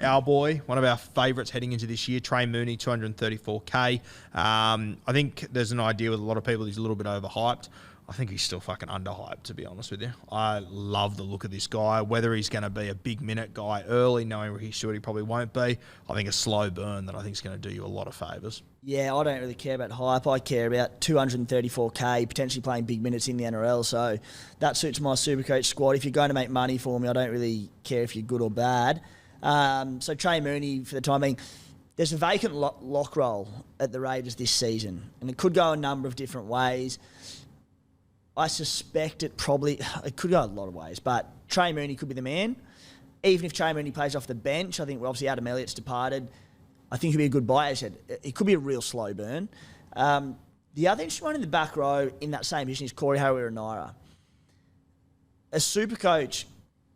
our boy, one of our favourites heading into this year, Trey Mooney, 234k. I think there's an idea with a lot of people he's a little bit overhyped. I think he's still fucking underhyped, to be honest with you. I love the look of this guy. Whether he's going to be a big minute guy early, knowing he probably won't be, I think a slow burn that I think is going to do you a lot of favours. Yeah, I don't really care about hype. I care about 234k, potentially playing big minutes in the NRL. So that suits my SuperCoach squad. If you're going to make money for me, I don't really care if you're good or bad. So Trey Mooney, for the time being, there's a vacant lock role at the Raiders this season, and it could go a number of different ways. I suspect it could go a lot of ways, but Trey Mooney could be the man. Even if Trey Mooney plays off the bench, I think obviously Adam Elliott's departed. I think he'll be a good buy. As I said, it could be a real slow burn. The other interesting one in the back row in that same position is Corey Harawira-Naera. A SuperCoach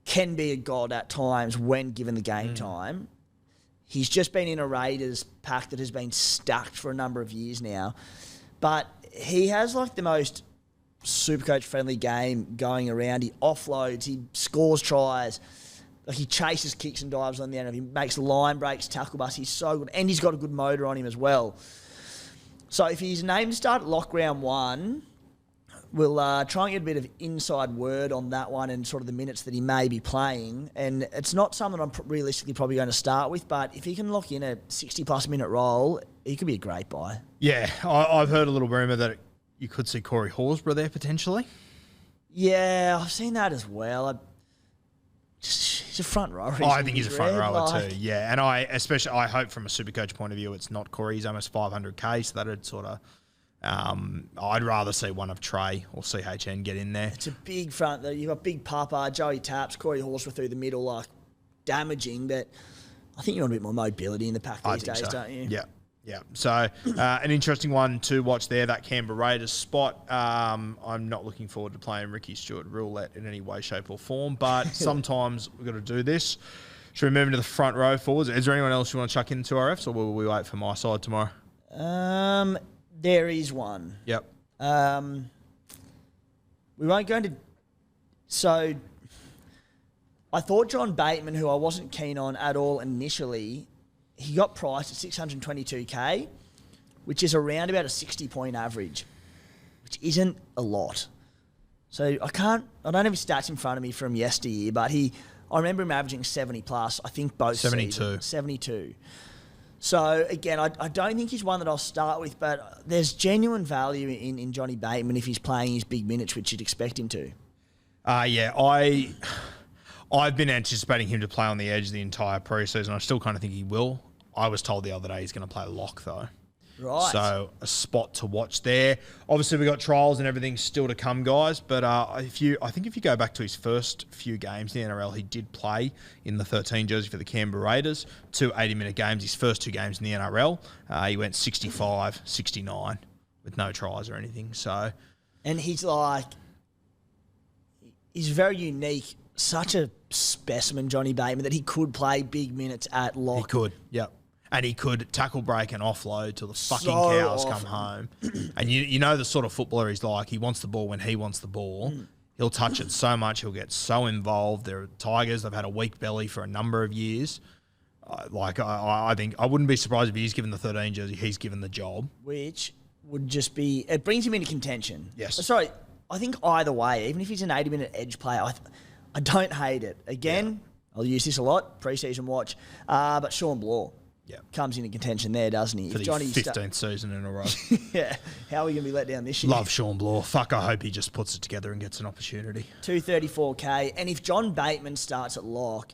can be a god at times when given the game time. He's just been in a Raiders pack that has been stacked for a number of years now. But he has like the most Supercoach friendly game going around. He offloads, he scores tries, like he chases kicks and dives on the end of him, makes line breaks, tackle busts. He's so good, and he's got a good motor on him as well. So if he's named to start at lock round 1, we'll try and get a bit of inside word on that one and sort of the minutes that he may be playing. And it's not something I'm realistically probably going to start with, but if he can lock in a 60-plus minute role, he could be a great buy. Yeah, I've heard a little rumour that you could see Corey Horsburgh there potentially. Yeah, I've seen that as well. He's a front rower. I think he's a front rower too, yeah. And I hope from a Supercoach point of view it's not Corey. He's almost 500k, so that'd sort of... I'd rather see one of Trey or CHN get in there. It's a big front, though. You've got Big Papa, Joey Taps, Corey Horsburgh through the middle, like damaging, but I think you want a bit more mobility in the pack these days, don't you? Yeah. Yeah, so an interesting one to watch there, that Canberra Raiders spot. I'm not looking forward to playing Ricky Stewart roulette in any way, shape or form, but sometimes we've got to do this. Should we move into the front row forwards? Is there anyone else you want to chuck into our Fs, or will we wait for my side tomorrow? There is one. Yep. We won't go into... So, I thought John Bateman, who I wasn't keen on at all initially... He got priced at 622k, which is around about a 60-point average, which isn't a lot. So I don't have his stats in front of me from yesteryear, but I remember him averaging 70 plus. I think both 72. seasons. 72. So again, I don't think he's one that I'll start with, but there's genuine value in Johnny Bateman if he's playing his big minutes, which you'd expect him to. Yeah, I've been anticipating him to play on the edge the entire preseason. I still kind of think he will. I was told the other day he's going to play lock, though. Right. So a spot to watch there. Obviously, we've got trials and everything still to come, guys. But I think if you go back to his first few games in the NRL, he did play in the 13 jersey for the Canberra Raiders. 2 80-minute games, his first 2 games in the NRL. He went 65, 69 with no tries or anything. So, and he's very unique. Such a specimen, Johnny Bateman, that he could play big minutes at lock. He could, yep. And he could tackle, break and offload till the fucking cows come home. And you know the sort of footballer he's like. He wants the ball when he wants the ball. He'll touch it so much. He'll get so involved. They're Tigers. They've had a weak belly for a number of years. I think I wouldn't be surprised if he's given the 13 jersey. He's given the job. Which would just be... It brings him into contention. Yes. Sorry, I think either way, even if he's an 80-minute edge player, I don't hate it. Again, I'll use this a lot, pre-season watch, but Sean Bloor comes into contention there, doesn't he? For the 15th season in a row. Yeah. How are we going to be let down this year? Love Sean Bloor. Fuck, I hope he just puts it together and gets an opportunity. 234k. And if John Bateman starts at lock,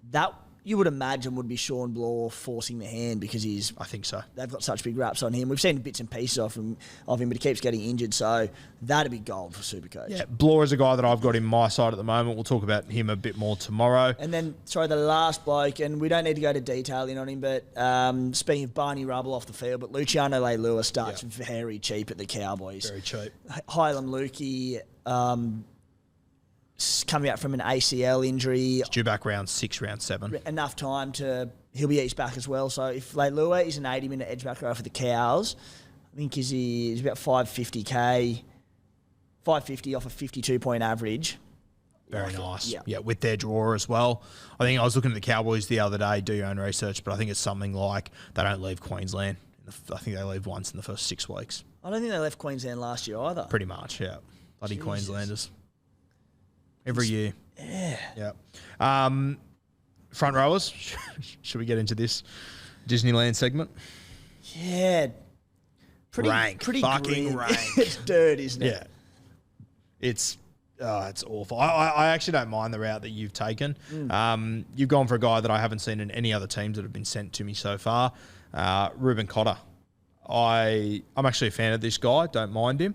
that you would imagine would be Sean Bloor forcing the hand because I think so. They've got such big raps on him. We've seen bits and pieces of him, but he keeps getting injured. So that'd be gold for Supercoach. Yeah, Bloor is a guy that I've got in my side at the moment. We'll talk about him a bit more tomorrow. And then, the last bloke, and we don't need to go to detail in on him, but speaking of Barney Rubble off the field, but Luciano Leilua starts very cheap at the Cowboys. Very cheap. Hylam Lukey, coming out from an ACL injury. He's due back round 6, round 7. Enough time he'll be eased back as well. So if Leilua is an 80-minute edge back row for the Cows, I think he's about 550k, 550 off a 52-point average. Very nice. Yeah, with their draw as well. I think I was looking at the Cowboys the other day, do your own research, but I think it's something like they don't leave Queensland. I think they leave once in the first 6 weeks. I don't think they left Queensland last year either. Pretty much, yeah. Bloody Jesus. Queenslanders. Every year. Yeah. Front rowers. Should we get into this Disneyland segment? Yeah. Pretty fucking rank. It's dirt, isn't it? Yeah. It's awful. I actually don't mind the route that you've taken. You've gone for a guy that I haven't seen in any other teams that have been sent to me so far. Reuben Cotter. I'm actually a fan of this guy. Don't mind him.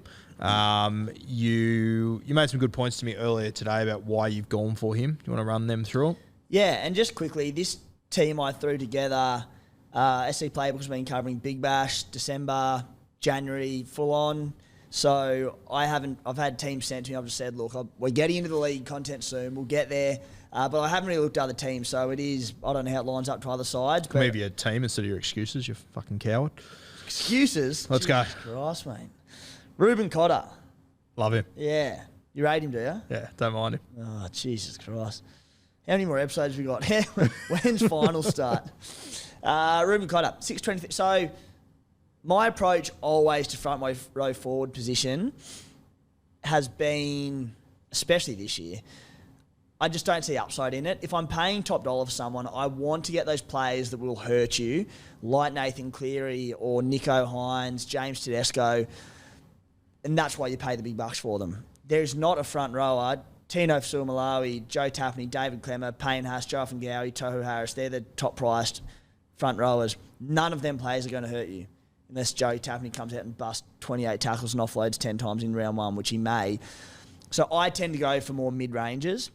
You made some good points to me earlier today about why you've gone for him. Do you want to run them through it? Yeah, and just quickly, this team I threw together, SC Playbook's been covering Big Bash, December, January, full on. So I've had teams sent to me. I've just said, look, we're getting into the league content soon. We'll get there. But I haven't really looked at other teams, so it is, I don't know how it lines up to other sides. But maybe a team instead of your excuses, you fucking coward. Excuses? Let's go. Christ, mate. Reuben Cotter. Love him. Yeah. You rate him, do you? Yeah, don't mind him. Oh, Jesus Christ. How many more episodes we got? When's finals start? Ruben Cotter, 6:23. So my approach always to front row forward position has been, especially this year, I just don't see upside in it. If I'm paying top dollar for someone, I want to get those players that will hurt you, like Nathan Cleary or Nico Hines, James Tedesco, and that's why you pay the big bucks for them. There's not a front rower. Tino Fasuamalawi, Joe Tapney, David Clemmer, Payne Haas, Jonathan Gowie, Tohu Harris, they're the top-priced front rowers. None of them players are going to hurt you unless Joe Tapney comes out and busts 28 tackles and offloads 10 times in round one, which he may. So I tend to go for more mid-rangers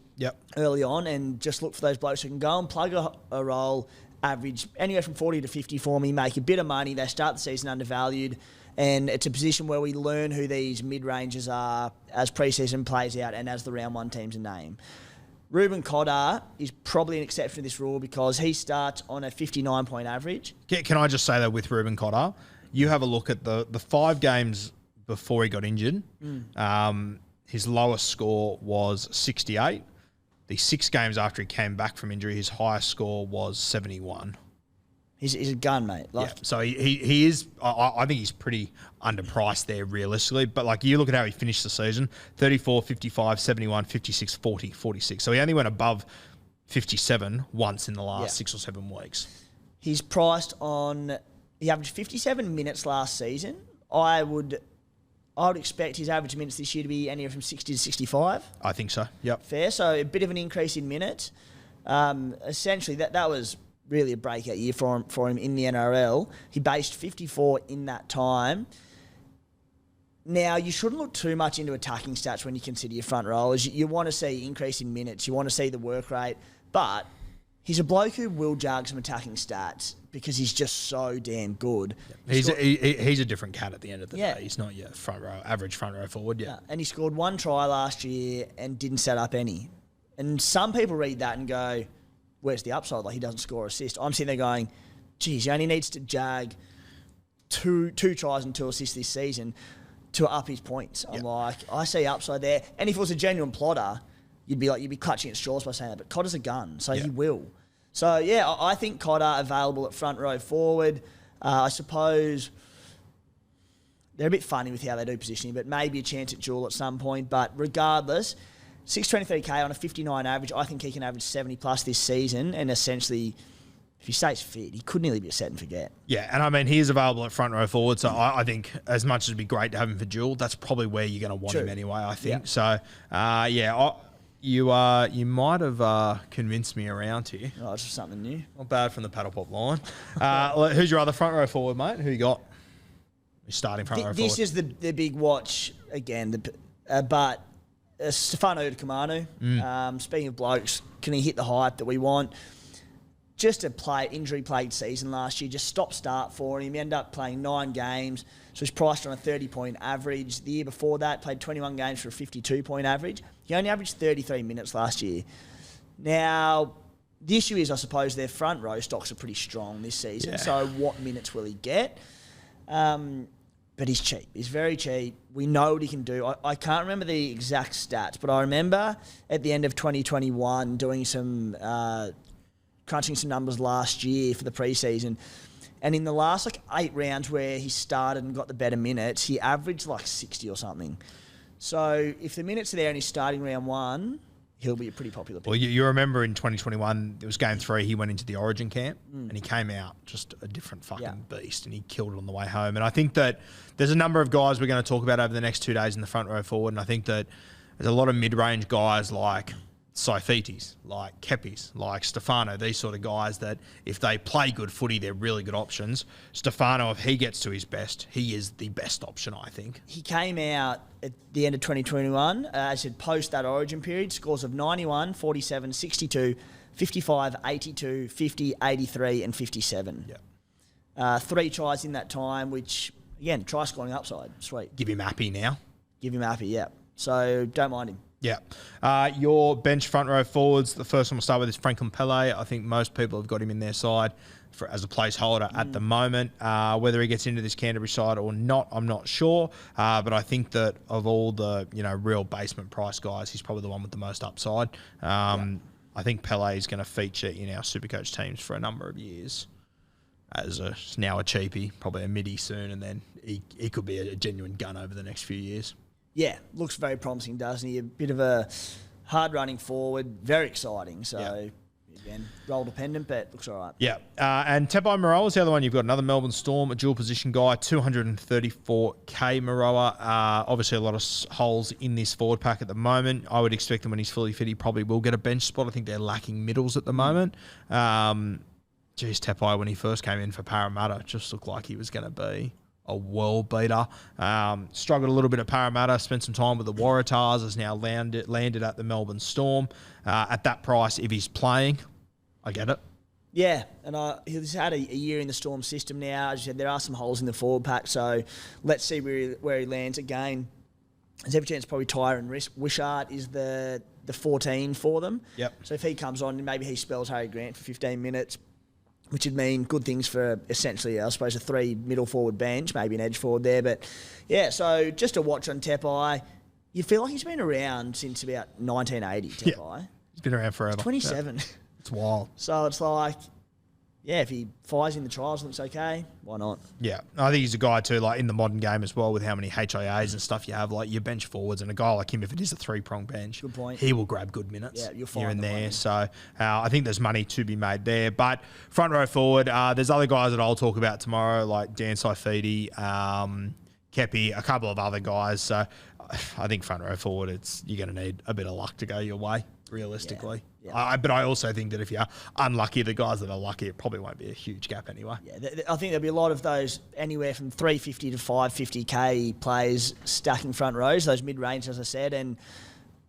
early on and just look for those blokes who can go and plug a role, average anywhere from 40 to 50 for me, make a bit of money. They start the season undervalued. And it's a position where we learn who these mid-rangers are as pre-season plays out and as the round one teams are named. Ruben Cotter is probably an exception to this rule because he starts on a 59-point average. Can I just say that with Ruben Cotter, you have a look at the 5 games before he got injured. His lowest score was 68. The 6 games after he came back from injury, his highest score was 71. He's a gun, mate. So he is. I think he's pretty underpriced there, realistically. But like you look at how he finished the season: 34, 55, 71, 56, 40, 46. So he only went above 57 once in the last 6 or 7 weeks. He's priced on. He averaged 57 minutes last season. I would expect his average minutes this year to be anywhere from 60 to 65. I think so. Yep. Fair. So a bit of an increase in minutes. Essentially, that was really a breakout year for him in the NRL. He based 54 in that time. Now, you shouldn't look too much into attacking stats when you consider your front rowers. You want to see increase in minutes. You want to see the work rate. But he's a bloke who will jug some attacking stats because he's just so damn good. He's a different cat at the end of the day. He's not your average front row forward. Yeah. And he scored 1 try last year and didn't set up any. And some people read that and go, where's the upside? Like, he doesn't score assist. I'm sitting there going, geez, he only needs to jag two tries and 2 assists this season to up his points. I'm like, I see upside there. And if it was a genuine plotter, you'd be clutching at straws by saying that. But Cotter's a gun, so he will. So, yeah, I think Cotter available at front row forward. I suppose they're a bit funny with how they do positioning, but maybe a chance at duel at some point. But regardless, 623k on a 59 average. I think he can average 70 plus this season, and essentially, if he stays fit, he could nearly be a set and forget. Yeah, and I mean, he is available at front row forward, so I think as much as it'd be great to have him for duel, that's probably where you're going to want him anyway, I think. Yeah. So, you might have convinced me around here. Oh, it's just something new. Not bad from the paddle pop line. Who's your other front row forward, mate? Who you got? You're starting front row forward. This is the big watch again, but Stefano Utokumanu. Speaking of blokes, can he hit the hype that we want? Just a injury-plagued season last year. Just stop-start for him. He ended up playing 9 games, so he's priced on a 30-point average. The year before that, played 21 games for a 52-point average. He only averaged 33 minutes last year. Now, the issue is, I suppose, their front row stocks are pretty strong this season. Yeah. So what minutes will he get? But he's cheap. He's very cheap. We know what he can do. I can't remember the exact stats, but I remember at the end of 2021 doing some crunching some numbers last year for the preseason. And in the last 8 rounds where he started and got the better minutes, he averaged 60 or something. So if the minutes are there and he's starting round 1, he'll be a pretty popular pick. Well, you remember in 2021, it was game 3, he went into the Origin camp and he came out just a different fucking beast and he killed it on the way home. And I think that there's a number of guys we're going to talk about over the next 2 days in the front row forward, and I think that there's a lot of mid-range guys like Saifitis, like Kepis, like Stefano, these sort of guys that if they play good footy, they're really good options. Stefano, if he gets to his best, he is the best option, I think. He came out at the end of 2021, as I said, post that Origin period, scores of 91, 47, 62, 55, 82, 50, 83 and 57. Yeah. 3 tries in that time, which, again, try scoring upside. Sweet. Give him Appy now. Give him Appy, yeah. So don't mind him. Yeah. Your bench front row forwards, the first one we'll start with is Franklin Pele. I think most people have got him in their side. as a placeholder at the moment. Whether he gets into this Canterbury side or not, I'm not sure. But I think that of all the real basement price guys, he's probably the one with the most upside. I think Pele is going to feature in our Supercoach teams for a number of years as now a cheapie, probably a midi soon, and then he could be a genuine gun over the next few years. Yeah, looks very promising, doesn't he? A bit of a hard-running forward, very exciting. So, again, role dependent, but looks all right. Yeah, and Tepai Moroa is the other one. You've got another Melbourne Storm, a dual position guy, 234k Moroa. Obviously, a lot of holes in this forward pack at the moment. I would expect him when he's fully fit, he probably will get a bench spot. I think they're lacking middles at the moment. Geez, Tepai, when he first came in for Parramatta, just looked like he was going to be a world beater. Struggled a little bit at Parramatta, spent some time with the Waratahs, has now landed at the Melbourne Storm. At that price, if he's playing, I get it. Yeah, and he's had a year in the Storm system now. As you said, there are some holes in the forward pack, so let's see where he lands again. There's every chance probably Tyron Wishart is the 14 for them. Yep. So if he comes on, maybe he spells Harry Grant for 15 minutes, which would mean good things for essentially, I suppose, a 3 middle forward bench, maybe an edge forward there. But yeah, so just a watch on Tepai. You feel like he's been around since about 1980, Tepai. Yeah. He's been around forever. He's 27. Yeah. It's wild. So it's like, yeah, if he fires in the trials and looks okay, why not? Yeah, I think he's a guy too, like in the modern game as well, with how many HIAs and stuff you have, like your bench forwards, and a guy like him, if it is a 3-prong bench, good point. He will grab good minutes. Yeah, you'll here find and there. money. So I think there's money to be made there. But front row forward, there's other guys that I'll talk about tomorrow, like Dan Saifidi, Kepi, a couple of other guys. So I think front row forward, you're going to need a bit of luck to go your way, realistically. Yeah. But I also think that if you're unlucky, the guys that are lucky, it probably won't be a huge gap anyway. Yeah, I think there'll be a lot of those anywhere from 350 to 550k players stacking front rows, those mid-range, as I said, and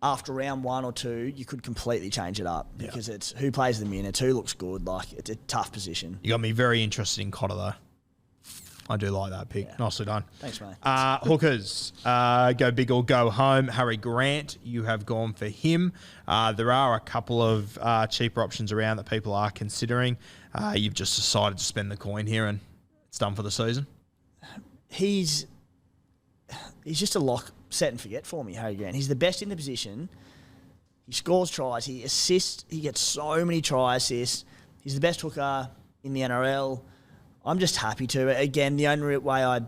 after round 1 or 2, you could completely change it up because it's who plays the minutes, who looks good. Like, it's a tough position. You got me very interested in Cotter, though. I do like that pick. Yeah. Nicely done. Thanks, mate. Hookers, go big or go home. Harry Grant, you have gone for him. There are a couple of cheaper options around that people are considering. You've just decided to spend the coin here and it's done for the season. He's just a lock, set and forget for me, Harry Grant. He's the best in the position. He scores tries. He assists. He gets so many try assists. He's the best hooker in the NRL. I'm just happy to. Again, the only way I'll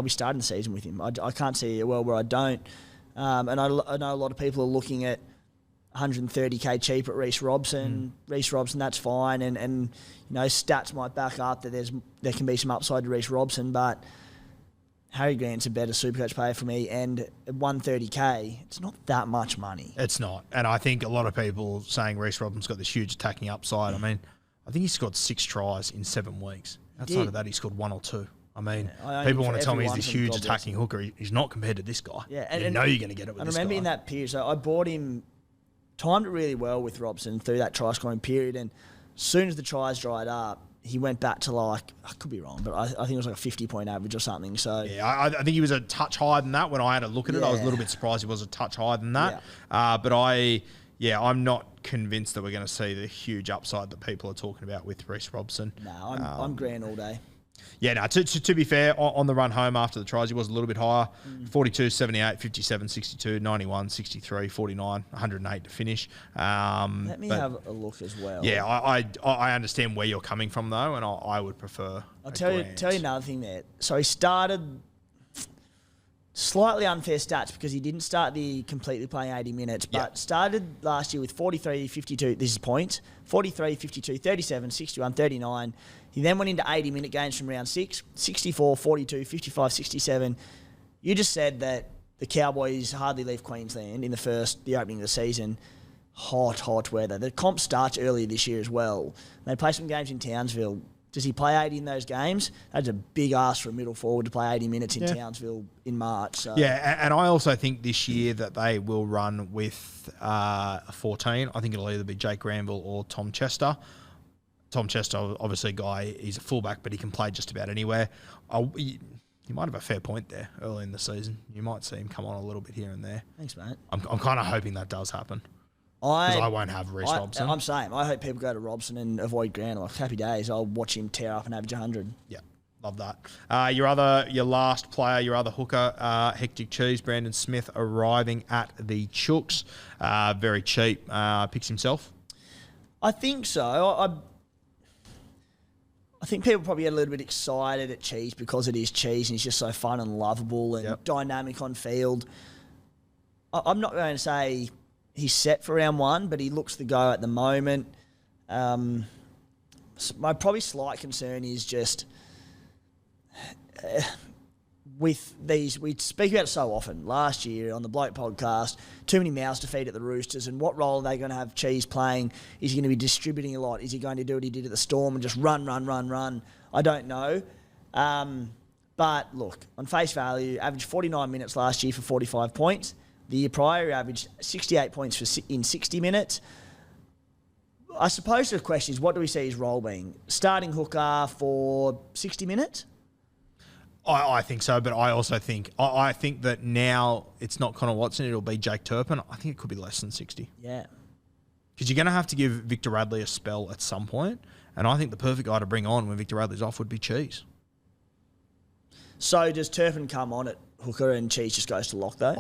be starting the season with him. I can't see a world where I don't. And I know a lot of people are looking at 130k cheap at Reece Robson. Reece Robson, that's fine. And stats might back up that there can be some upside to Reece Robson, but Harry Grant's a better Supercoach player for me, and at 130k, it's not that much money. It's not. And I think a lot of people saying Reece Robson's got this huge attacking upside. I mean, I think he scored 6 tries in 7 weeks. Outside of that, he scored 1 or 2. I mean, people want to tell me he's this huge attacking hooker. He's not compared to this guy. Yeah, and you know you're going to get it with this guy. I remember in that period, so I bought him, timed it really well with Robson through that try scoring period, and as soon as the tries dried up, he went back to I could be wrong, but I think it was like a 50-point average or something. So yeah, I think he was a touch higher than that when I had a look at it. I was a little bit surprised he was a touch higher than that. But I'm not convinced that we're going to see the huge upside that people are talking about with Reece Robson. No, I'm Grant all day. Yeah, no, to be fair, on the run home after the tries, he was a little bit higher. 42, 78, 57, 62, 91, 63, 49, 108 to finish. Let me have a look as well. Yeah, I understand where you're coming from, though, and I would prefer I'll tell you another thing there. So he started slightly unfair stats because he didn't start the completely playing 80 minutes, but started last year with 43, 52, this is points, 43, 52, 37, 61, 39. He then went into 80-minute games from round 6, 64, 42, 55, 67. You just said that the Cowboys hardly leave Queensland in the opening of the season. Hot weather. The comp starts earlier this year as well. They play some games in Townsville. Does he play 80 in those games? That's a big ask for a middle forward to play 80 minutes in Townsville in March. So. Yeah, and I also think this year that they will run with a 14. I think it'll either be Jake Granville or Tom Chester. Tom Chester, obviously, he's a fullback, but he can play just about anywhere. You might have a fair point there early in the season. You might see him come on a little bit here and there. Thanks, mate. I'm kind of hoping that does happen. Because I won't have Reece Robson. I'm saying, I hope people go to Robson and avoid Grant. Like, happy days. I'll watch him tear up and average 100. Yeah, love that. Your last player, your other hooker, Hectic Cheese, Brandon Smith, arriving at the Chooks. Very cheap. Picks himself. I think so. I think people probably get a little bit excited at Cheese because it is Cheese and he's just so fun and lovable and dynamic on field. I'm not going to say he's set for round one, but he looks the go at the moment. My probably slight concern is just with these, we speak about it so often. Last year on the Bloke podcast, too many mouths to feed at the Roosters, and what role are they going to have Cheese playing? Is he going to be distributing a lot? Is he going to do what he did at the Storm and just run? I don't know. But look, on face value, averaged 49 minutes last year for 45 points. The year prior, he averaged 68 points in 60 minutes. I suppose the question is, what do we see his role being? Starting hooker for 60 minutes? I think so, but I also think I think that now it's not Connor Watson, it'll be Jake Turpin. I think it could be less than 60. Yeah. Because you're going to have to give Victor Radley a spell at some point, and I think the perfect guy to bring on when Victor Radley's off would be Cheese. So does Turpin come on at hooker and Cheese just goes to lock though?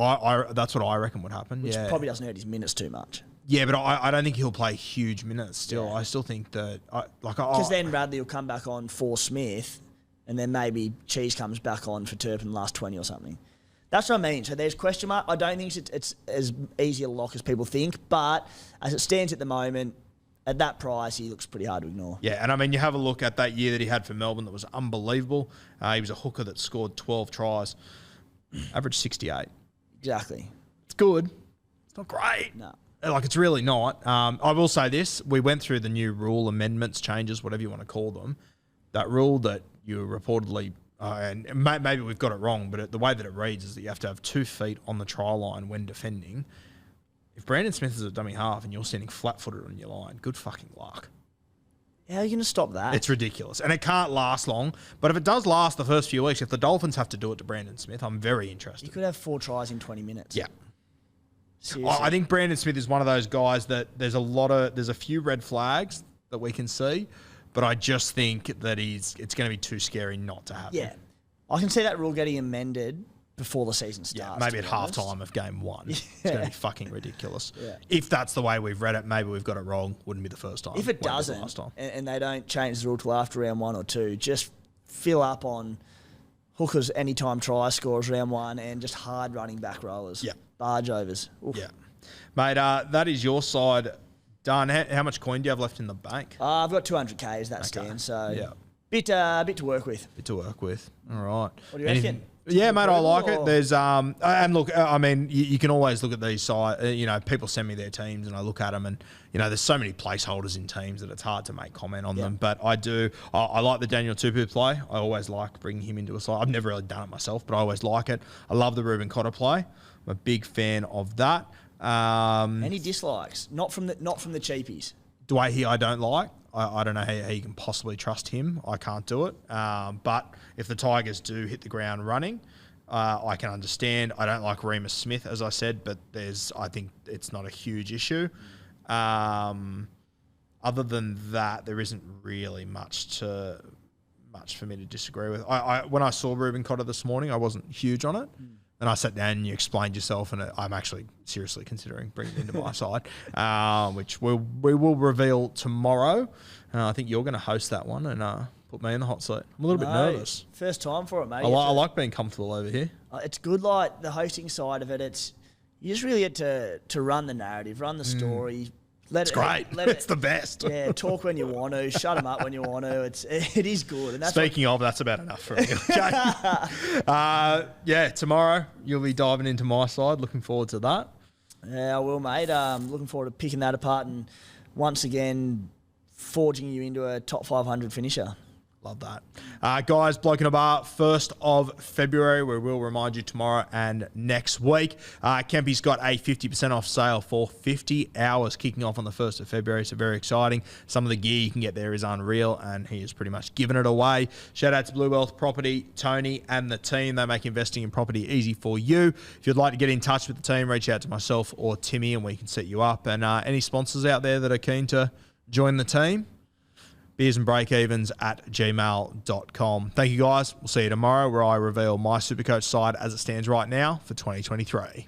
That's what I reckon would happen. Which probably doesn't hurt his minutes too much. Yeah, but I don't think he'll play huge minutes still. Yeah. I still think that... Because then Radley will come back on for Smith, and then maybe Cheese comes back on for Turpin last 20 or something. That's what I mean. So there's question mark. I don't think it's as easy a lock as people think, but as it stands at the moment, at that price, he looks pretty hard to ignore. Yeah, and I mean, you have a look at that year that he had for Melbourne that was unbelievable. He was a hooker that scored 12 tries, average 68. Exactly. It's good. It's not great. No. Like, it's really not. I will say this. We went through the new rule amendments, changes, whatever you want to call them. That rule that you reportedly, and maybe we've got it wrong, but the way that it reads is that you have to have 2 feet on the try line when defending. If Brandon Smith is a dummy half and you're standing flat-footed on your line, good fucking luck. How are you going to stop that? It's ridiculous. And it can't last long. But if it does last the first few weeks, if the Dolphins have to do it to Brandon Smith, I'm very interested. You could have 4 tries in 20 minutes. Yeah. Seriously. I think Brandon Smith is one of those guys that there's a few red flags that we can see, but I just think that it's going to be too scary not to happen. Yeah. I can see that rule getting amended before the season starts. Yeah, maybe at halftime of game 1. Yeah. It's going to be fucking ridiculous. Yeah. If that's the way we've read it, maybe we've got it wrong. Wouldn't be the first time. If it doesn't, and they don't change the rule till after round 1 or 2, just fill up on hookers anytime try scores round 1 and just hard running back rollers. Yeah. Barge overs. Oof. Yeah. Mate, that is your side done. How much coin do you have left in the bank? I've got 200k as that stands, so bit to work with. Bit to work with. All right. What do you reckon? Yeah, mate, I like it. There's and look, I mean, you can always look at these sites. People send me their teams, and I look at them, and there's so many placeholders in teams that it's hard to make comment on them. But I do. I like the Daniel Tupu play. I always like bringing him into a side. I've never really done it myself, but I always like it. I love the Ruben Cotter play. I'm a big fan of that. Any dislikes? Not from the cheapies. Dwayne, I don't like. I don't know how you can possibly trust him. I can't do it. But if the Tigers do hit the ground running, I can understand. I don't like Remus Smith, as I said, but I think it's not a huge issue. Other than that, there isn't really much for me to disagree with. When I saw Ruben Cotter this morning, I wasn't huge on it. And I sat down and you explained yourself, and I'm actually seriously considering bringing it into my side, which we will reveal tomorrow. I think you're going to host that one and put me in the hot seat. I'm a little bit nervous. First time for it, mate. I like being comfortable over here. It's good, like the hosting side of it. You just really get to run the narrative, run the story. It's great. It's the best. Yeah, talk when you want to, shut them up when you want to. It is good. And that's Speaking of, that's about enough for me. Okay. Tomorrow you'll be diving into my side. Looking forward to that. Yeah, I will, mate. Looking forward to picking that apart and once again forging you into a top 500 finisher. Love that. Guys, Bloke in a Bar, 1st of February. We will remind you tomorrow and next week. Kempy's got a 50% off sale for 50 hours kicking off on the 1st of February. So very exciting. Some of the gear you can get there is unreal, and he is pretty much giving it away. Shout out to Blue Wealth Property, Tony and the team. They make investing in property easy for you. If you'd like to get in touch with the team, reach out to myself or Timmy and we can set you up. And any sponsors out there that are keen to join the team, beersandbreakevens@gmail.com. Thank you, guys. We'll see you tomorrow where I reveal my Supercoach side as it stands right now for 2023.